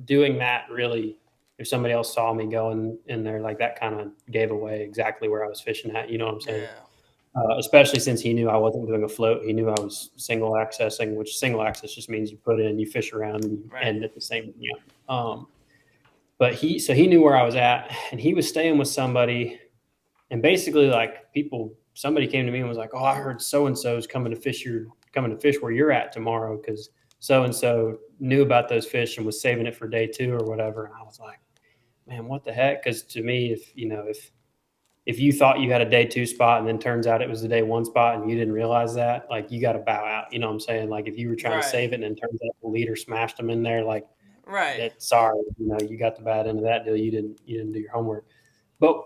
doing that really, if somebody else saw me going in there, like that kind of gave away exactly where I was fishing at. You know what I'm saying? Yeah. Especially since he knew I wasn't doing a float. He knew I was single accessing, which single access just means you put in, you fish around, and you end at the same. But he knew where I was at, and he was staying with somebody, and basically like somebody came to me and was like, "Oh, I heard so and so's coming to fish where you're at tomorrow because so and so knew about those fish and was saving it for day 2 or whatever." And I was like, "Man, what the heck?" Because to me, if you thought you had a day 2 spot and then turns out it was the day 1 spot and you didn't realize that, like you got to bow out. You know what I'm saying? Like if you were trying to save it and then turns out the leader smashed them in there, like, sorry, you got the bad end of that deal. You didn't do your homework. But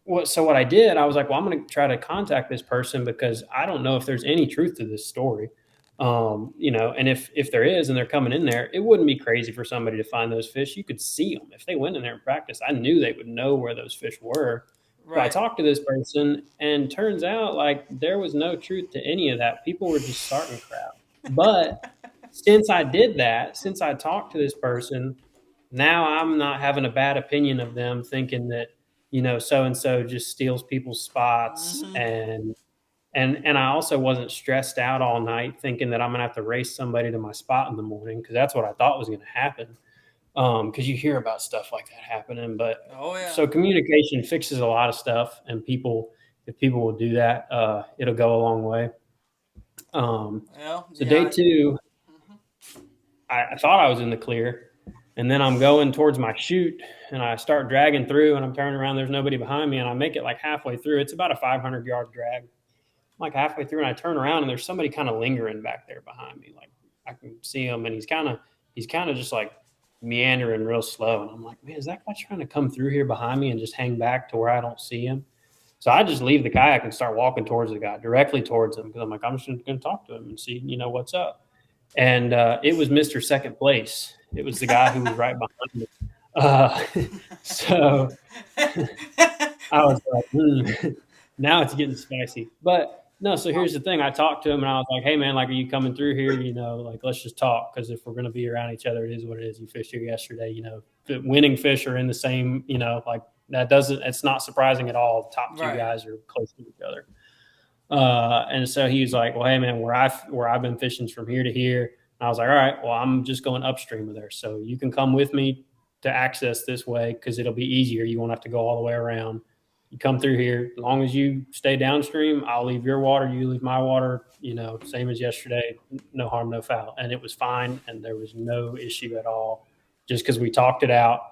what I did, I was like, well, I'm going to try to contact this person because I don't know if there's any truth to this story. And if there is and they're coming in there, it wouldn't be crazy for somebody to find those fish. You could see them. If they went in there and practiced, I knew they would know where those fish were. Right. So I talked to this person, and turns out like there was no truth to any of that. People were just starting crap. But since I did that, since I talked to this person, now I'm not having a bad opinion of them, thinking that, so-and-so just steals people's spots. Mm-hmm. And I also wasn't stressed out all night thinking that I'm going to have to race somebody to my spot in the morning, because that's what I thought was going to happen. Because you hear about stuff like that happening. But so communication fixes a lot of stuff, and if people will do that, it'll go a long way. Day 2, I thought I was in the clear. And then I'm going towards my chute, and I start dragging through, and I'm turning around. There's nobody behind me, and I make it like halfway through. It's about a 500-yard drag. I'm like halfway through, and I turn around, and there's somebody kind of lingering back there behind me. Like I can see him, and he's kind of just like meandering real slow. And I'm like, man, is that guy trying to come through here behind me and just hang back to where I don't see him? So I just leave the kayak and start walking towards the guy, directly towards him, because I'm like, I'm just going to talk to him and see, what's up. And it was Mr. Second Place. It was the guy who was right behind me. So I was like, now it's getting spicy. But no, so here's the thing. I talked to him and I was like, hey, man, like, are you coming through here? Like, let's just talk. Because if we're going to be around each other, it is what it is. You fished here yesterday. The winning fish are in the same, like it's not surprising at all. The top two guys are close to each other. And so he was like, well, hey, man, where I've been fishing from here to here. And I was like, all right, well, I'm just going upstream of there. So you can come with me to access this way because it'll be easier. You won't have to go all the way around. You come through here. As long as you stay downstream, I'll leave your water. You leave my water, same as yesterday. No harm, no foul. And it was fine. And there was no issue at all just because we talked it out.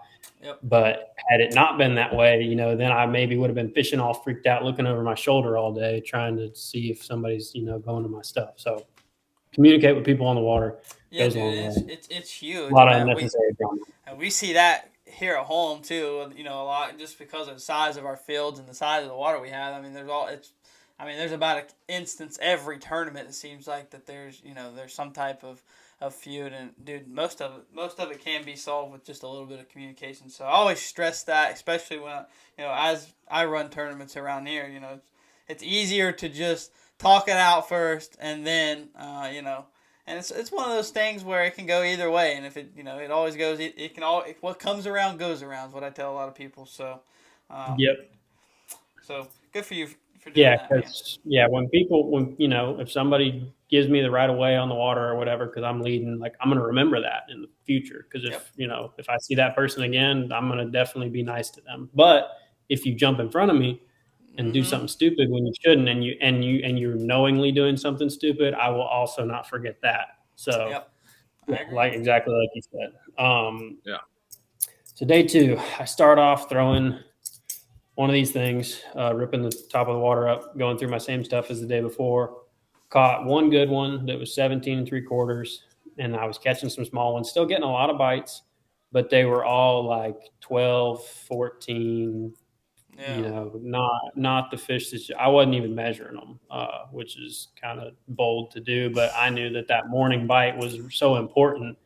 Yep. But had it not been that way, then I maybe would have been fishing all freaked out, looking over my shoulder all day, trying to see if somebody's, going to my stuff. So communicate with people on the water. Yeah, dude, it's huge. A lot of unnecessary drama. And we see that here at home too. A lot just because of the size of our fields and the size of the water we have. I mean, there's about an instance every tournament. It seems like that there's some type of feud, and dude, most of it can be solved with just a little bit of communication. So I always stress that, especially when as I run tournaments around here. It's easier to just talk it out first, and then and it's one of those things where it can go either way, and if it always goes, what comes around goes around is what I tell a lot of people. So yep. So good for you for doing that. When if somebody gives me the right of way on the water or whatever, because I'm leading, like, I'm going to remember that in the future. Because if I see that person again, I'm going to definitely be nice to them. But if you jump in front of me and do something stupid when you shouldn't, and you're knowingly doing something stupid, I will also not forget that. So, exactly like you said. So day 2, I start off throwing one of these things, ripping the top of the water up, going through my same stuff as the day before. Caught one good one that was 17 3/4, and I was catching some small ones, still getting a lot of bites, but they were all like 12, 14. Not the fish that I wasn't even measuring them, which is kind of bold to do. But I knew that morning bite was so important,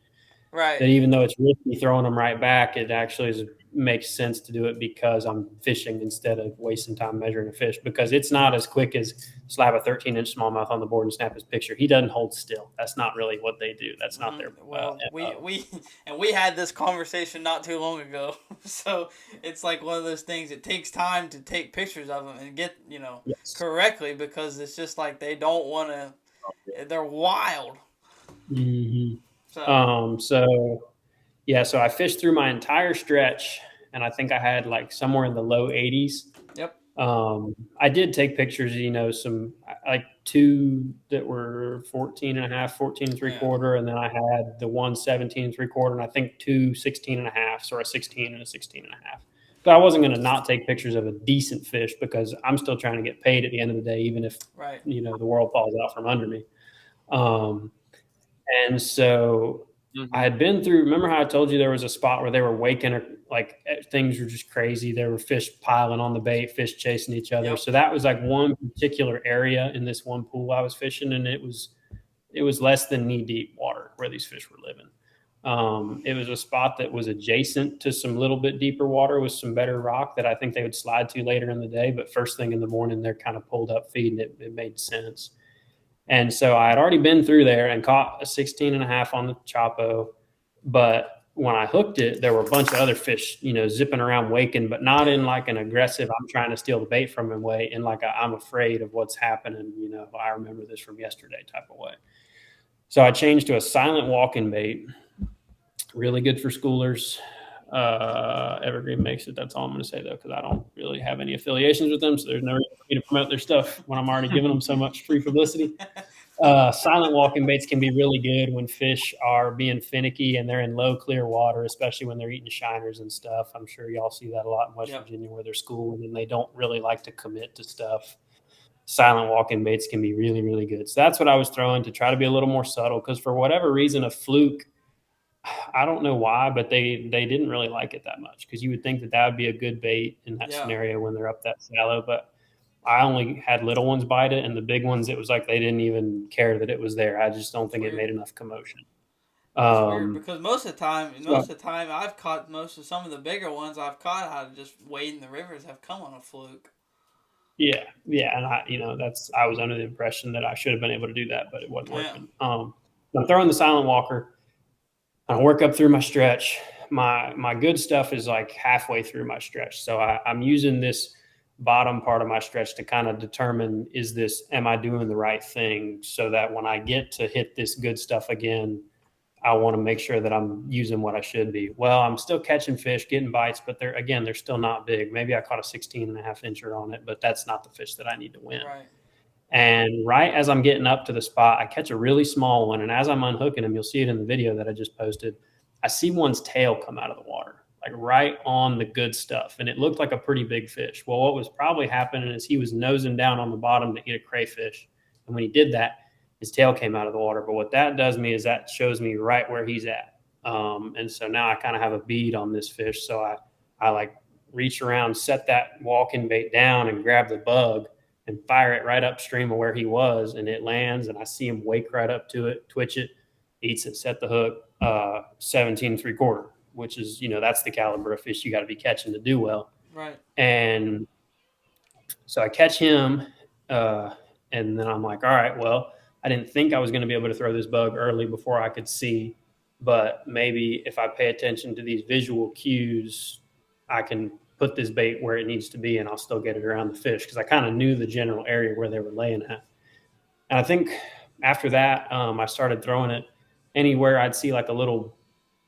right? That even though it's risky throwing them right back, it actually makes sense to do it because I'm fishing instead of wasting time measuring a fish. Because it's not as quick as slap a 13-inch smallmouth on the board and snap his picture. He doesn't hold still. That's not really what they do. That's not their. Well, we had this conversation not too long ago. So it's like one of those things. It takes time to take pictures of them and get correctly, because it's just like they don't want to. They're wild. Mm-hmm. So I fished through my entire stretch, and I think I had like somewhere in the low 80s. Yep. I did take pictures, some like 2 that were 14 and a half, 14 3/4, and then I had the one 17 3/4, and I think 2 16 and a half, or a 16 and a 16 and a half. But I wasn't going to not take pictures of a decent fish, because I'm still trying to get paid at the end of the day, even if the world falls out from under me. And so I had been through, remember how I told you there was a spot where they were waking, like things were just crazy. There were fish piling on the bait, fish chasing each other. Yep. So that was like one particular area in this one pool I was fishing, and it was less than knee deep water where these fish were living. It was a spot that was adjacent to some little bit deeper water with some better rock that I think they would slide to later in the day. But first thing in the morning, they're kind of pulled up feeding. It made sense. And so I had already been through there and caught a 16 and a half on the Chapo. But when I hooked it, there were a bunch of other fish, zipping around waking, but not in like an aggressive, I'm trying to steal the bait from him way, in like I'm afraid of what's happening. I remember this from yesterday type of way. So I changed to a silent walking bait. Really good for schoolers. Evergreen makes it. That's all I'm going to say, though, because I don't really have any affiliations with them, so there's no reason for me to promote their stuff when I'm already giving them so much free publicity. Silent walking baits can be really good when fish are being finicky and they're in low, clear water, especially when they're eating shiners and stuff. I'm sure y'all see that a lot in West Virginia where they're schooling and they don't really like to commit to stuff. Silent walking baits can be really, really good. So that's what I was throwing to try to be a little more subtle, because for whatever reason, a fluke, I don't know why, but they didn't really like it that much, because you would think that would be a good bait in that scenario when they're up that shallow. But I only had little ones bite it, and the big ones, it was like they didn't even care that it was there. I just don't think it made enough commotion. That's weird because most of the time I've caught some of the bigger ones I've caught out of just wading the rivers have come on a fluke. Yeah, and I was under the impression that I should have been able to do that, but it wasn't working. I'm throwing the silent walker. I work up through my stretch. My good stuff is like halfway through my stretch, so I'm using this bottom part of my stretch to kind of determine, am I doing the right thing, so that when I get to hit this good stuff again, I want to make sure that I'm using what I should be. Well, I'm still catching fish, getting bites, but they're still not big. Maybe I caught a 16.5-incher on it, but that's not the fish that I need to win. Right. And right as I'm getting up to the spot, I catch a really small one. And as I'm unhooking him, you'll see it in the video that I just posted, I see one's tail come out of the water, like right on the good stuff. And it looked like a pretty big fish. Well, what was probably happening is he was nosing down on the bottom to eat a crayfish. And when he did that, his tail came out of the water. But what that does me is that shows me right where he's at. And so now I kind of have a bead on this fish. So I like reach around, set that walking bait down and grab the bug and fire it right upstream of where he was. And it lands and I see him wake right up to it, twitch it, eats it, set the hook, 17 3/4, which is, that's the caliber of fish you got to be catching to do well. Right. And so I catch him and then I'm like, all right, well, I didn't think I was going to be able to throw this bug early before I could see, but maybe if I pay attention to these visual cues, I can put this bait where it needs to be and I'll still get it around the fish, because I kind of knew the general area where they were laying at. And I think after that, I started throwing it anywhere I'd see like a little,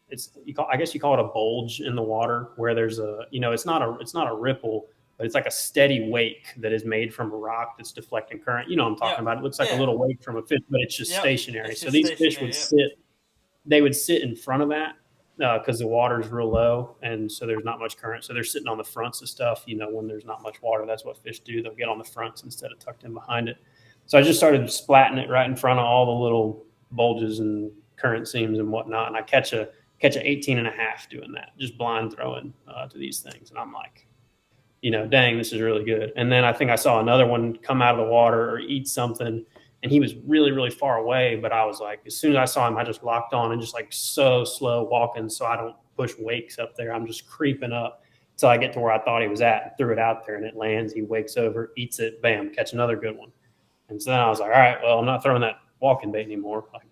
I guess you call it a bulge in the water, where there's it's not a ripple, but it's like a steady wake that is made from a rock that's deflecting current. You know what I'm talking about. It looks like a little wake from a fish, but it's just stationary. So these fish would sit in front of that because the water is real low, and so there's not much current. So they're sitting on the fronts of stuff. When there's not much water, that's what fish do. They'll get on the fronts instead of tucked in behind it. So I just started splatting it right in front of all the little bulges and current seams and whatnot, and I catch a 18.5 doing that, just blind throwing to these things, and I'm like, dang, this is really good. And then I think I saw another one come out of the water or eat something, and he was really, really far away. But I was like, as soon as I saw him, I just locked on and just like so slow walking so I don't push wakes up there. I'm just creeping up until I get to where I thought he was at and threw it out there, and it lands. He wakes over, eats it, bam, catch another good one. And so then I was like, all right, well, I'm not throwing that walking bait anymore. Like,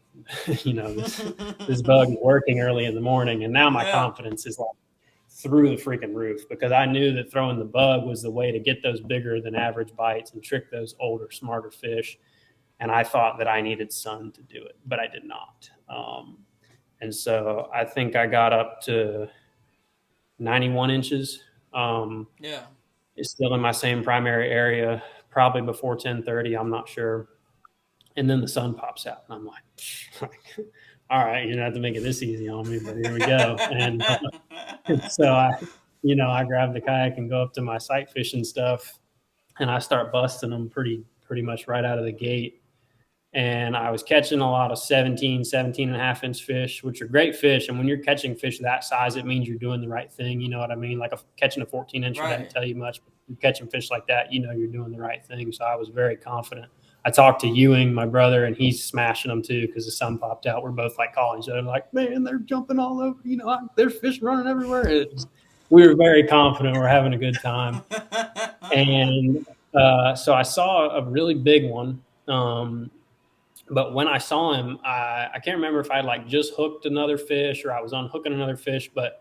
this bug is working early in the morning. And now my confidence is like through the freaking roof, because I knew that throwing the bug was the way to get those bigger than average bites and trick those older, smarter fish. And I thought that I needed sun to do it, but I did not. And so I think I got up to 91 inches. It's still in my same primary area, probably before 10:30. I'm not sure. And then the sun pops out, and I'm like, all right, you don't have to make it this easy on me, but here we go. And so I grab the kayak and go up to my sight fishing stuff, and I start busting them pretty much right out of the gate. And I was catching a lot of 17.5-inch fish, which are great fish. And when you're catching fish that size, it means you're doing the right thing. You know what I mean? Like catching a 14-inch doesn't tell you much, but you're catching fish like that, you're doing the right thing. So I was very confident. I talked to Ewing, my brother, and he's smashing them too because the sun popped out. We're both like calling each other, like, man, they're jumping all over. There's fish running everywhere. We were very confident. We're having a good time. And so I saw a really big one. But when I saw him, I can't remember if I had like just hooked another fish or I was unhooking another fish, but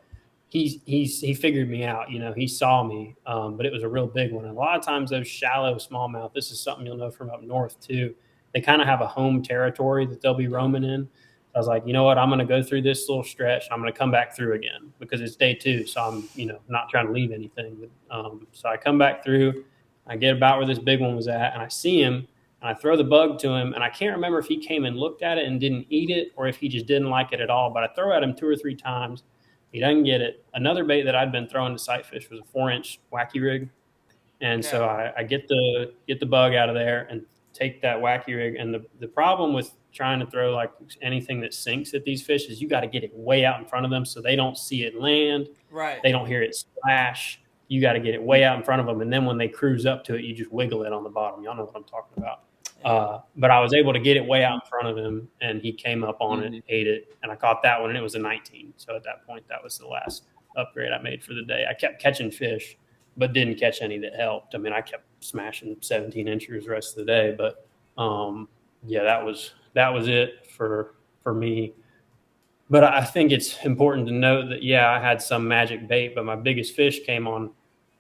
he figured me out. He saw me, but it was a real big one. And a lot of times those shallow smallmouth, this is something you'll know from up north too, they kind of have a home territory that they'll be roaming in. I was like, you know what, I'm going to go through this little stretch. I'm going to come back through again because it's day 2. So I'm, not trying to leave anything. But, so I come back through, I get about where this big one was at, and I see him. And I throw the bug to him, and I can't remember if he came and looked at it and didn't eat it or if he just didn't like it at all. But I throw at him 2 or 3 times. He doesn't get it. Another bait that I'd been throwing to sight fish was a 4-inch wacky rig. And so I get the bug out of there and take that wacky rig. And the problem with trying to throw like anything that sinks at these fish is you got to get it way out in front of them so they don't see it land. Right. They don't hear it splash. you got to get it way out in front of them. And then when they cruise up to it, you just wiggle it on the bottom. Y'all know what I'm talking about. But I was able to get it way out in front of him, and he came up on it, ate it, and I caught that one, and it was a 19. So at that point, that was the last upgrade I made for the day. I kept catching fish, but didn't catch any that helped. I mean, I kept smashing 17 inchers the rest of the day, but yeah, that was it for me. But I think it's important to note that, yeah, I had some magic bait, but my biggest fish came on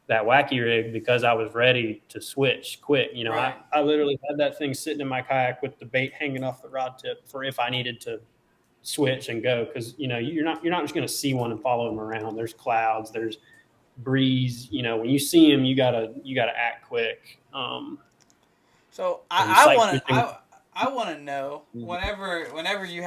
that wacky rig because I was ready to switch quick. You know, Right. I literally had that thing sitting in my kayak with the bait hanging off the rod tip for if I needed to switch and go. Cause you know, you're not just going to see one and follow them around. There's clouds, there's breeze, you know, when you see them, you gotta act quick. So And I sight want fishing. to I want to know whenever you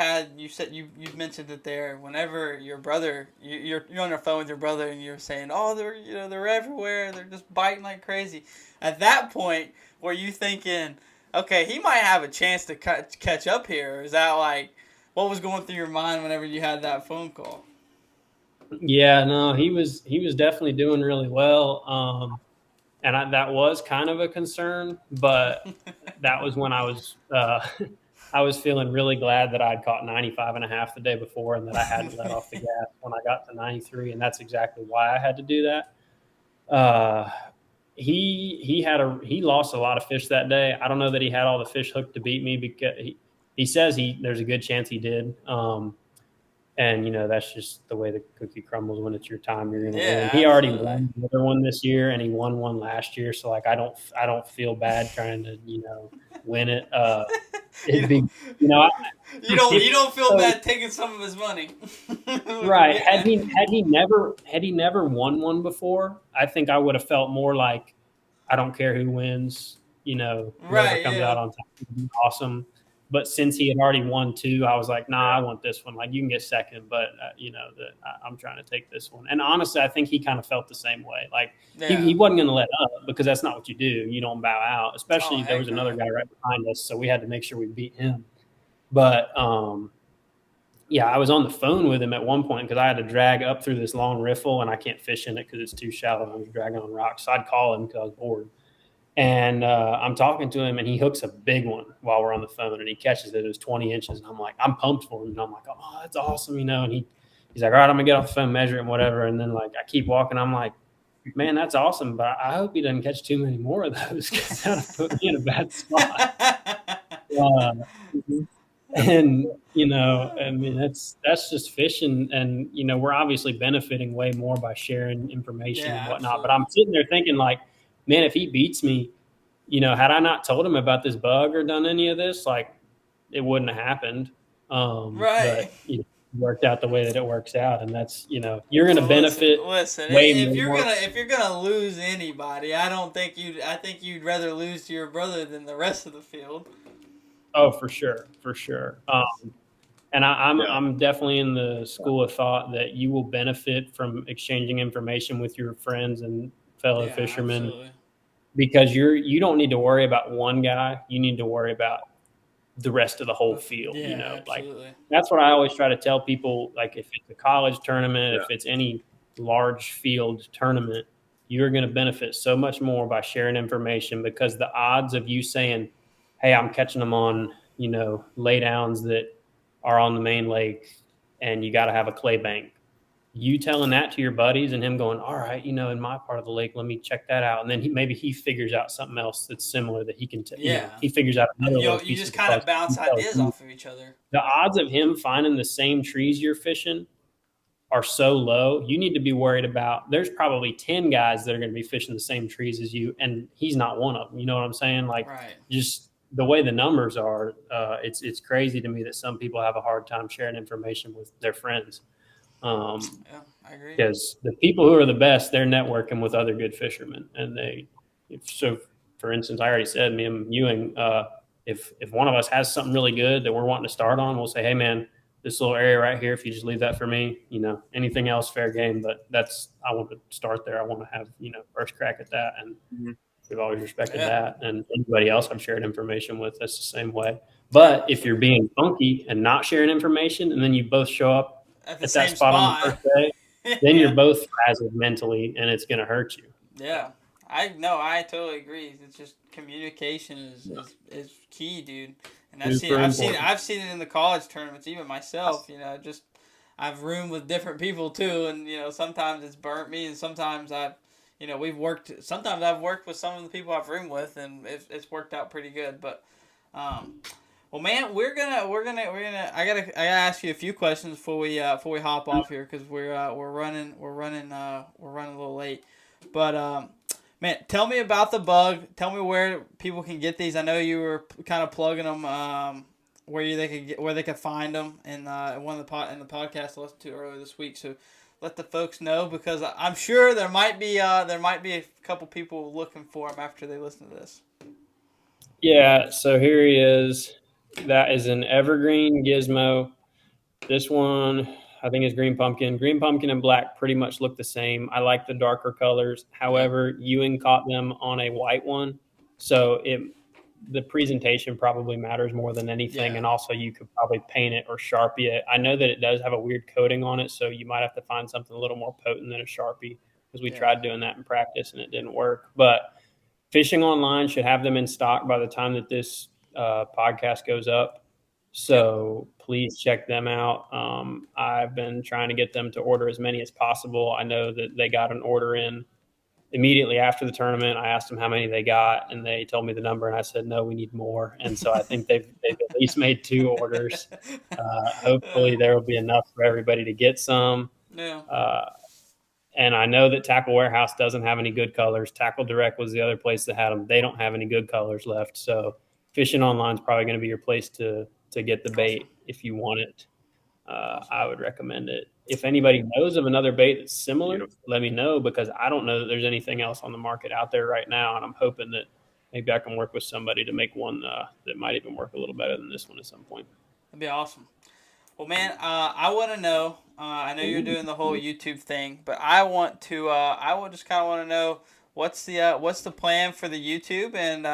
said you mentioned it there. Whenever your brother you're on the phone with your brother and you're saying, oh, they're everywhere, they're just biting like crazy. At that point, were you thinking, okay, he might have a chance to catch up here? Or is that like what was going through your mind whenever you had that phone call? Yeah, no, he was definitely doing really well. And that was kind of a concern, but that was when I was I was feeling really glad that I'd caught 95.5 the day before and that I hadn't let off the gas when I got to 93, and that's exactly why I had to do that. He lost a lot of fish that day. I don't know that he had all the fish hooked to beat me, because he says there's a good chance he did. And, you know, that's just the way the cookie crumbles. When it's your time, you're going to win. He already won another one this year, and he won one last year. So, like, I don't feel bad trying to, you know, win it. It'd be, you know, you don't feel bad taking some of his money. Right. Had he never won one before, I think I would have felt more like, I don't care who wins, you know, whoever comes out on top would be awesome. But since he had already won 2, I was like, nah, I want this one. Like, you can get second, but, you know, I'm trying to take this one. And honestly, I think he kind of felt the same way. Like, he wasn't going to let up, because that's not what you do. You don't bow out, especially there was another guy right behind us, so we had to make sure we beat him. But, yeah, I was on the phone with him at one point because I had to drag up through this long riffle, and I can't fish in it because it's too shallow. I was dragging on rocks. So I'd call him because I was bored. And I'm talking to him, and he hooks a big one while we're on the phone, and he catches it. It was 20 inches. And I'm like, I'm pumped for him. And I'm like, oh, that's awesome, you know. And he's like, all right, I'm going to get off the phone, measure it, and whatever. And then, like, I keep walking. I'm like, man, that's awesome, but I hope he doesn't catch too many more of those, because that'll put me in a bad spot. And, you know, I mean, that's just fishing. And, you know, we're obviously benefiting way more by sharing information and whatnot. Absolutely. But I'm sitting there thinking, like, man, if he beats me, you know, had I not told him about this bug or done any of this, like, it wouldn't have happened. But, you know, it worked out the way that it works out. And that's, you know, you're going to benefit. Listen, if you're gonna lose anybody, I think you'd rather lose to your brother than the rest of the field. Oh, for sure. And I'm definitely in the school of thought that you will benefit from exchanging information with your friends and fellow fishermen. Absolutely. Because you don't need to worry about one guy. You need to worry about the rest of the whole field. You know, absolutely. Like, that's what I always try to tell people. Like, if it's a college tournament, if it's any large field tournament, you're going to benefit so much more by sharing information, because the odds of you saying, hey, I'm catching them on, you know, laydowns that are on the main lake, and you got to have a clay bank. You telling that to your buddies and him going, all right, you know, in my part of the lake, let me check that out. And then maybe he figures out something else that's similar that he can you know, he figures out another you just kind of bounce ideas off of each other. The odds of him finding the same trees you're fishing are so low. You need to be worried about, there's probably 10 guys that are going to be fishing the same trees as you, and he's not one of them. You know what I'm saying? Like, just the way the numbers are, it's crazy to me that some people have a hard time sharing information with their friends. I agree. Because the people who are the best, they're networking with other good fishermen. And so for instance, I already said, me and Ewing, if one of us has something really good that we're wanting to start on, we'll say, hey man, this little area right here, if you just leave that for me, you know, anything else fair game. But I want to start there. I want to have, you know, first crack at that. And we've always respected that. And anybody else I've shared information with, that's the same way. But if you're being funky and not sharing information, and then you both show up at that spot on the first day, then you're both frazzled mentally, and it's going to hurt you. Yeah, I totally agree. It's just communication is key, dude. And Super important. I've seen it in the college tournaments, even myself. Just I've roomed with different people too, and sometimes it's burnt me, and sometimes we've worked. Sometimes I've worked with some of the people I've roomed with, and it's worked out pretty good. But um, well, man, I gotta ask you a few questions before we hop off here because we're running a little late. But man, tell me about the bug. Tell me where people can get these. I know you were kind of plugging them where they could find them in one of in the podcast I listened to earlier this week. So let the folks know because I'm sure there might be a couple people looking for them after they listen to this. Yeah, so here he is. That is an evergreen gizmo. This one, I think, is green pumpkin. Green pumpkin and black pretty much look the same. I like the darker colors. However, Ewing caught them on a white one, so the presentation probably matters more than anything. Yeah. And also, you could probably paint it or Sharpie it. I know that it does have a weird coating on it, so you might have to find something a little more potent than a Sharpie because we tried doing that in practice and it didn't work. But Fishing Online should have them in stock by the time that this podcast goes up. So please check them out. I've been trying to get them to order as many as possible. I know that they got an order in immediately after the tournament. I asked them how many they got, and they told me the number, and I said, no, we need more. And so I think they've at least made 2 orders. Hopefully there will be enough for everybody to get some. Yeah. And I know that Tackle Warehouse doesn't have any good colors. Tackle Direct was the other place that had them. They don't have any good colors left. So Fishing Online is probably going to be your place to get the bait if you want it. I would recommend it. If anybody knows of another bait that's similar, let me know because I don't know that there's anything else on the market out there right now. And I'm hoping that maybe I can work with somebody to make one that might even work a little better than this one at some point. That'd be awesome. Well, man, I want to know. I know you're doing the whole YouTube thing, but I want to. I would just kind of want to know what's the plan for the YouTube and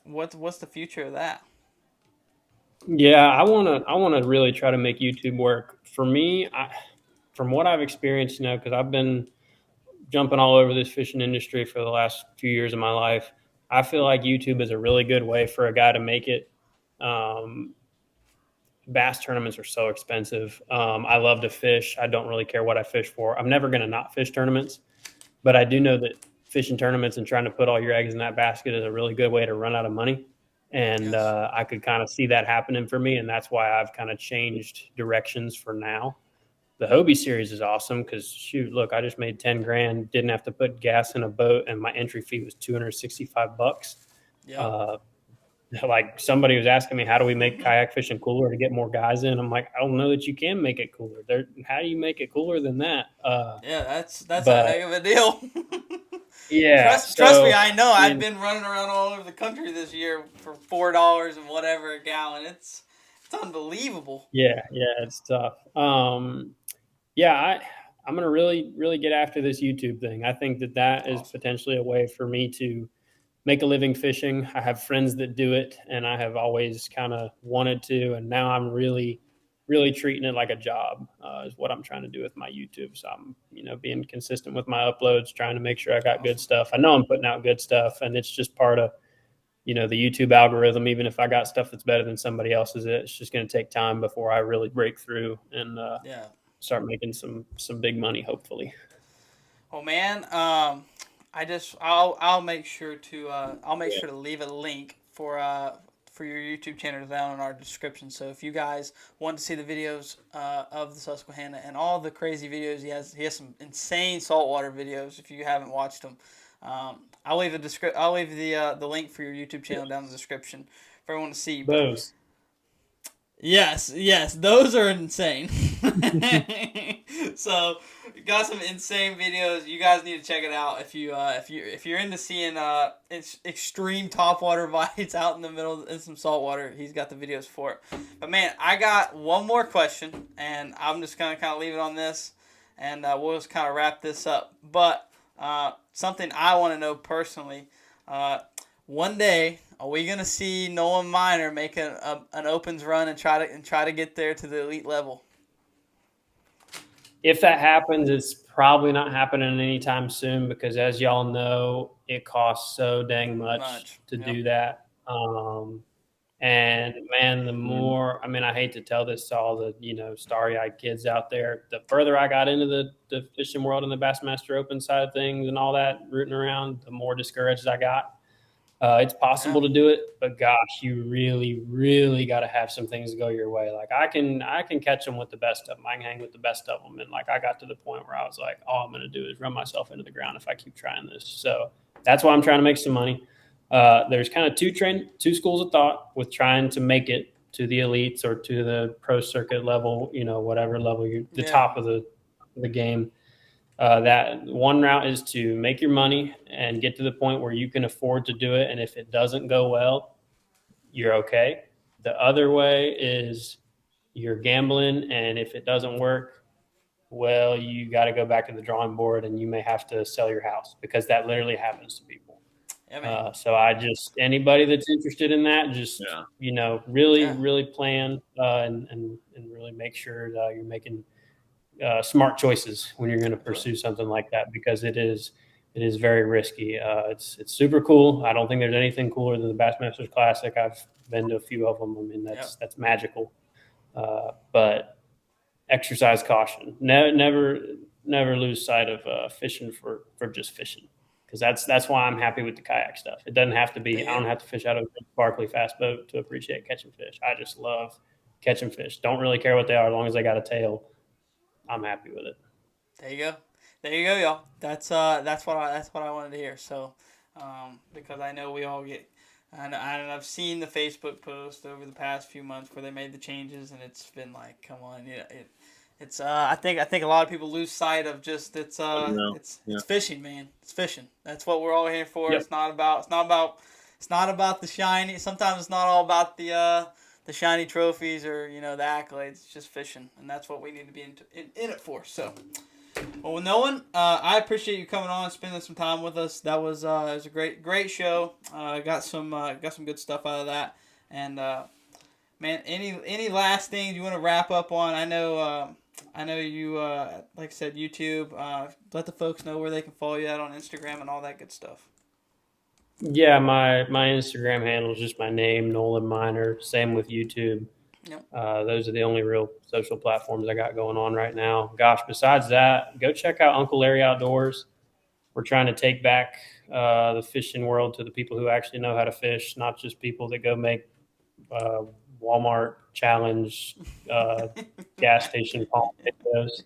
what's the future of that. Yeah, I wanna really try to make YouTube work. For me, from what I've experienced, because I've been jumping all over this fishing industry for the last few years of my life, I feel like YouTube is a really good way for a guy to make it. Bass tournaments are so expensive. I love to fish. I don't really care what I fish for. I'm never going to not fish tournaments, but I do know that fishing tournaments and trying to put all your eggs in that basket is a really good way to run out of money. And I could kind of see that happening for me. And that's why I've kind of changed directions for now. The Hobie series is awesome because shoot, look, I just made 10 grand, didn't have to put gas in a boat, and my entry fee was $265. Yeah. Like somebody was asking me, how do we make kayak fishing cooler to get more guys in? I'm like, I don't know that you can make it cooler. How do you make it cooler than that? Yeah, that's a heck of a deal. Yeah. Trust me, I know. I've been running around all over the country this year for $4 and whatever a gallon. It's unbelievable. Yeah, it's tough. I'm gonna really get after this YouTube thing. I think that is potentially a way for me to make a living fishing. I have friends that do it, and I have always kind of wanted to, and now I'm really treating it like a job is what I'm trying to do with my YouTube. So I'm, being consistent with my uploads, trying to make sure I got good stuff. I know I'm putting out good stuff, and it's just part of, the YouTube algorithm. Even if I got stuff that's better than somebody else's, it's just going to take time before I really break through and start making some big money, hopefully. Well, man, I'll make sure to leave a link for your YouTube channel down in our description. So if you guys want to see the videos of the Susquehanna and all the crazy videos he has some insane saltwater videos. If you haven't watched them, I'll leave the link for your YouTube channel down in the description for everyone to see. Those. Yes, those are insane. So, got some insane videos. You guys need to check it out if you're into seeing extreme topwater bites out in the middle in some saltwater. He's got the videos for it. But man, I got one more question, and I'm just gonna kind of leave it on this, and we'll just kind of wrap this up. But something I want to know personally. One day, are we gonna see Nolan Miner make an opens run and try to get there to the elite level? if that happens, it's probably not happening anytime soon because, as y'all know, it costs so dang much to Yep. do that. And man, the more, I mean, I hate to tell this to all the, starry-eyed kids out there, the further I got into the fishing world and the Bassmaster Open side of things and all that rooting around, the more discouraged I got. It's possible to do it, but gosh, you really, really got to have some things go your way. Like I can catch them with the best of them. I can hang with the best of them. And like, I got to the point where I was like, all I'm going to do is run myself into the ground if I keep trying this. So that's why I'm trying to make some money. There's kind of two schools of thought with trying to make it to the elites or to the pro circuit level, whatever level the top of the game. That one route is to make your money and get to the point where you can afford to do it. And if it doesn't go well, you're okay. The other way is you're gambling. And if it doesn't work, well, you got to go back to the drawing board and you may have to sell your house because that literally happens to people. So anybody that's interested in that, just, really plan and really make sure that you're making smart choices when you're going to pursue something like that because it is very risky. It's super cool. I don't think there's anything cooler than the Bassmasters Classic. I've been to a few of them. I mean, that's magical. But exercise caution. Never lose sight of fishing for just fishing. Because that's why I'm happy with the kayak stuff. It doesn't have to be. I don't have to fish out of a sparkly fast boat to appreciate catching fish. I just love catching fish. Don't really care what they are as long as they got a tail. I'm happy with it. There you go, y'all. That's what I wanted to hear. So, because I know we all get, and I've seen the Facebook post over the past few months where they made the changes, and it's been like, come on, it's I think a lot of people lose sight of just it's fishing, man. It's fishing. That's what we're all here for. Yep. It's not about the shiny. Sometimes it's not all about the shiny trophies or the accolades. It's just fishing, and that's what we need to be in it for. So, well, Nolan, I appreciate you coming on and spending some time with us. That was it was a great show. Got some good stuff out of that. And man, any last things you want to wrap up on? I know you like I said, YouTube. Let the folks know where they can follow you at on Instagram and all that good stuff. Yeah, my Instagram handle is just my name, Nolan Miner. Same with YouTube. Yep. Those are the only real social platforms I got going on right now. Gosh, besides that, go check out Uncle Larry Outdoors. We're trying to take back the fishing world to the people who actually know how to fish, not just people that go make Walmart challenge gas station pump videos.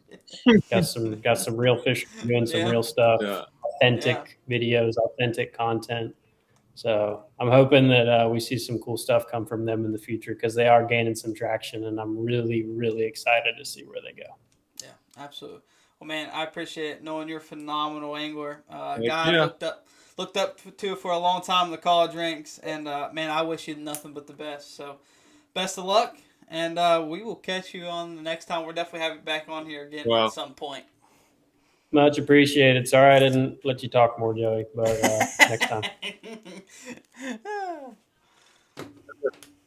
Got some real fish doing some real stuff. Yeah. Authentic videos, authentic content. So I'm hoping that we see some cool stuff come from them in the future because they are gaining some traction, and I'm really, really excited to see where they go. Yeah, absolutely. Well, man, I appreciate it. Knowing you're a phenomenal angler. Guy looked up to for a long time in the college ranks, and man, I wish you nothing but the best. So, best of luck, and we will catch you on the next time. We'll definitely have you back on here again at some point. Much appreciated. Sorry I didn't let you talk more, Joey, but next time.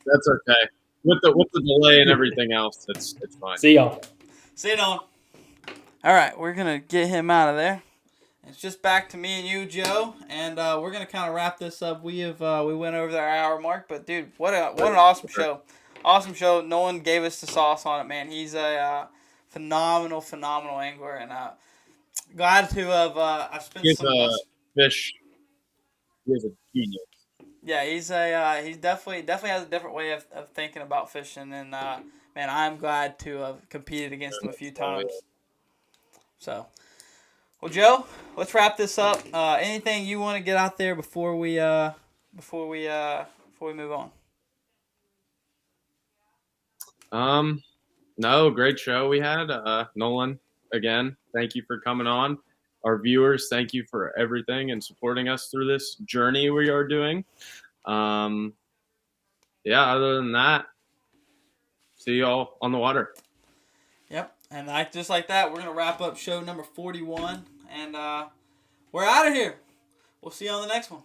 That's okay. With the delay and everything else, it's fine. See y'all. See you, Nolan. All right, we're gonna get him out of there. It's just back to me and you, Joe, and we're gonna kind of wrap this up. We went over our hour mark, but dude, what an awesome show! Awesome show. Nolan gave us the sauce on it, man. He's a phenomenal angler, and glad to have I've spent some fish. He's a genius. Yeah, he's definitely has a different way of thinking about fishing, and man, I'm glad to have competed against him a few times. So, well, Joe, let's wrap this up. Anything you want to get out there before we move on? No, great show we had. Nolan, again, thank you for coming on. Our viewers, thank you for everything and supporting us through this journey we are doing. Other than that, see y'all on the water. Yep, and just like that, we're going to wrap up show number 41, and we're out of here. We'll see you on the next one.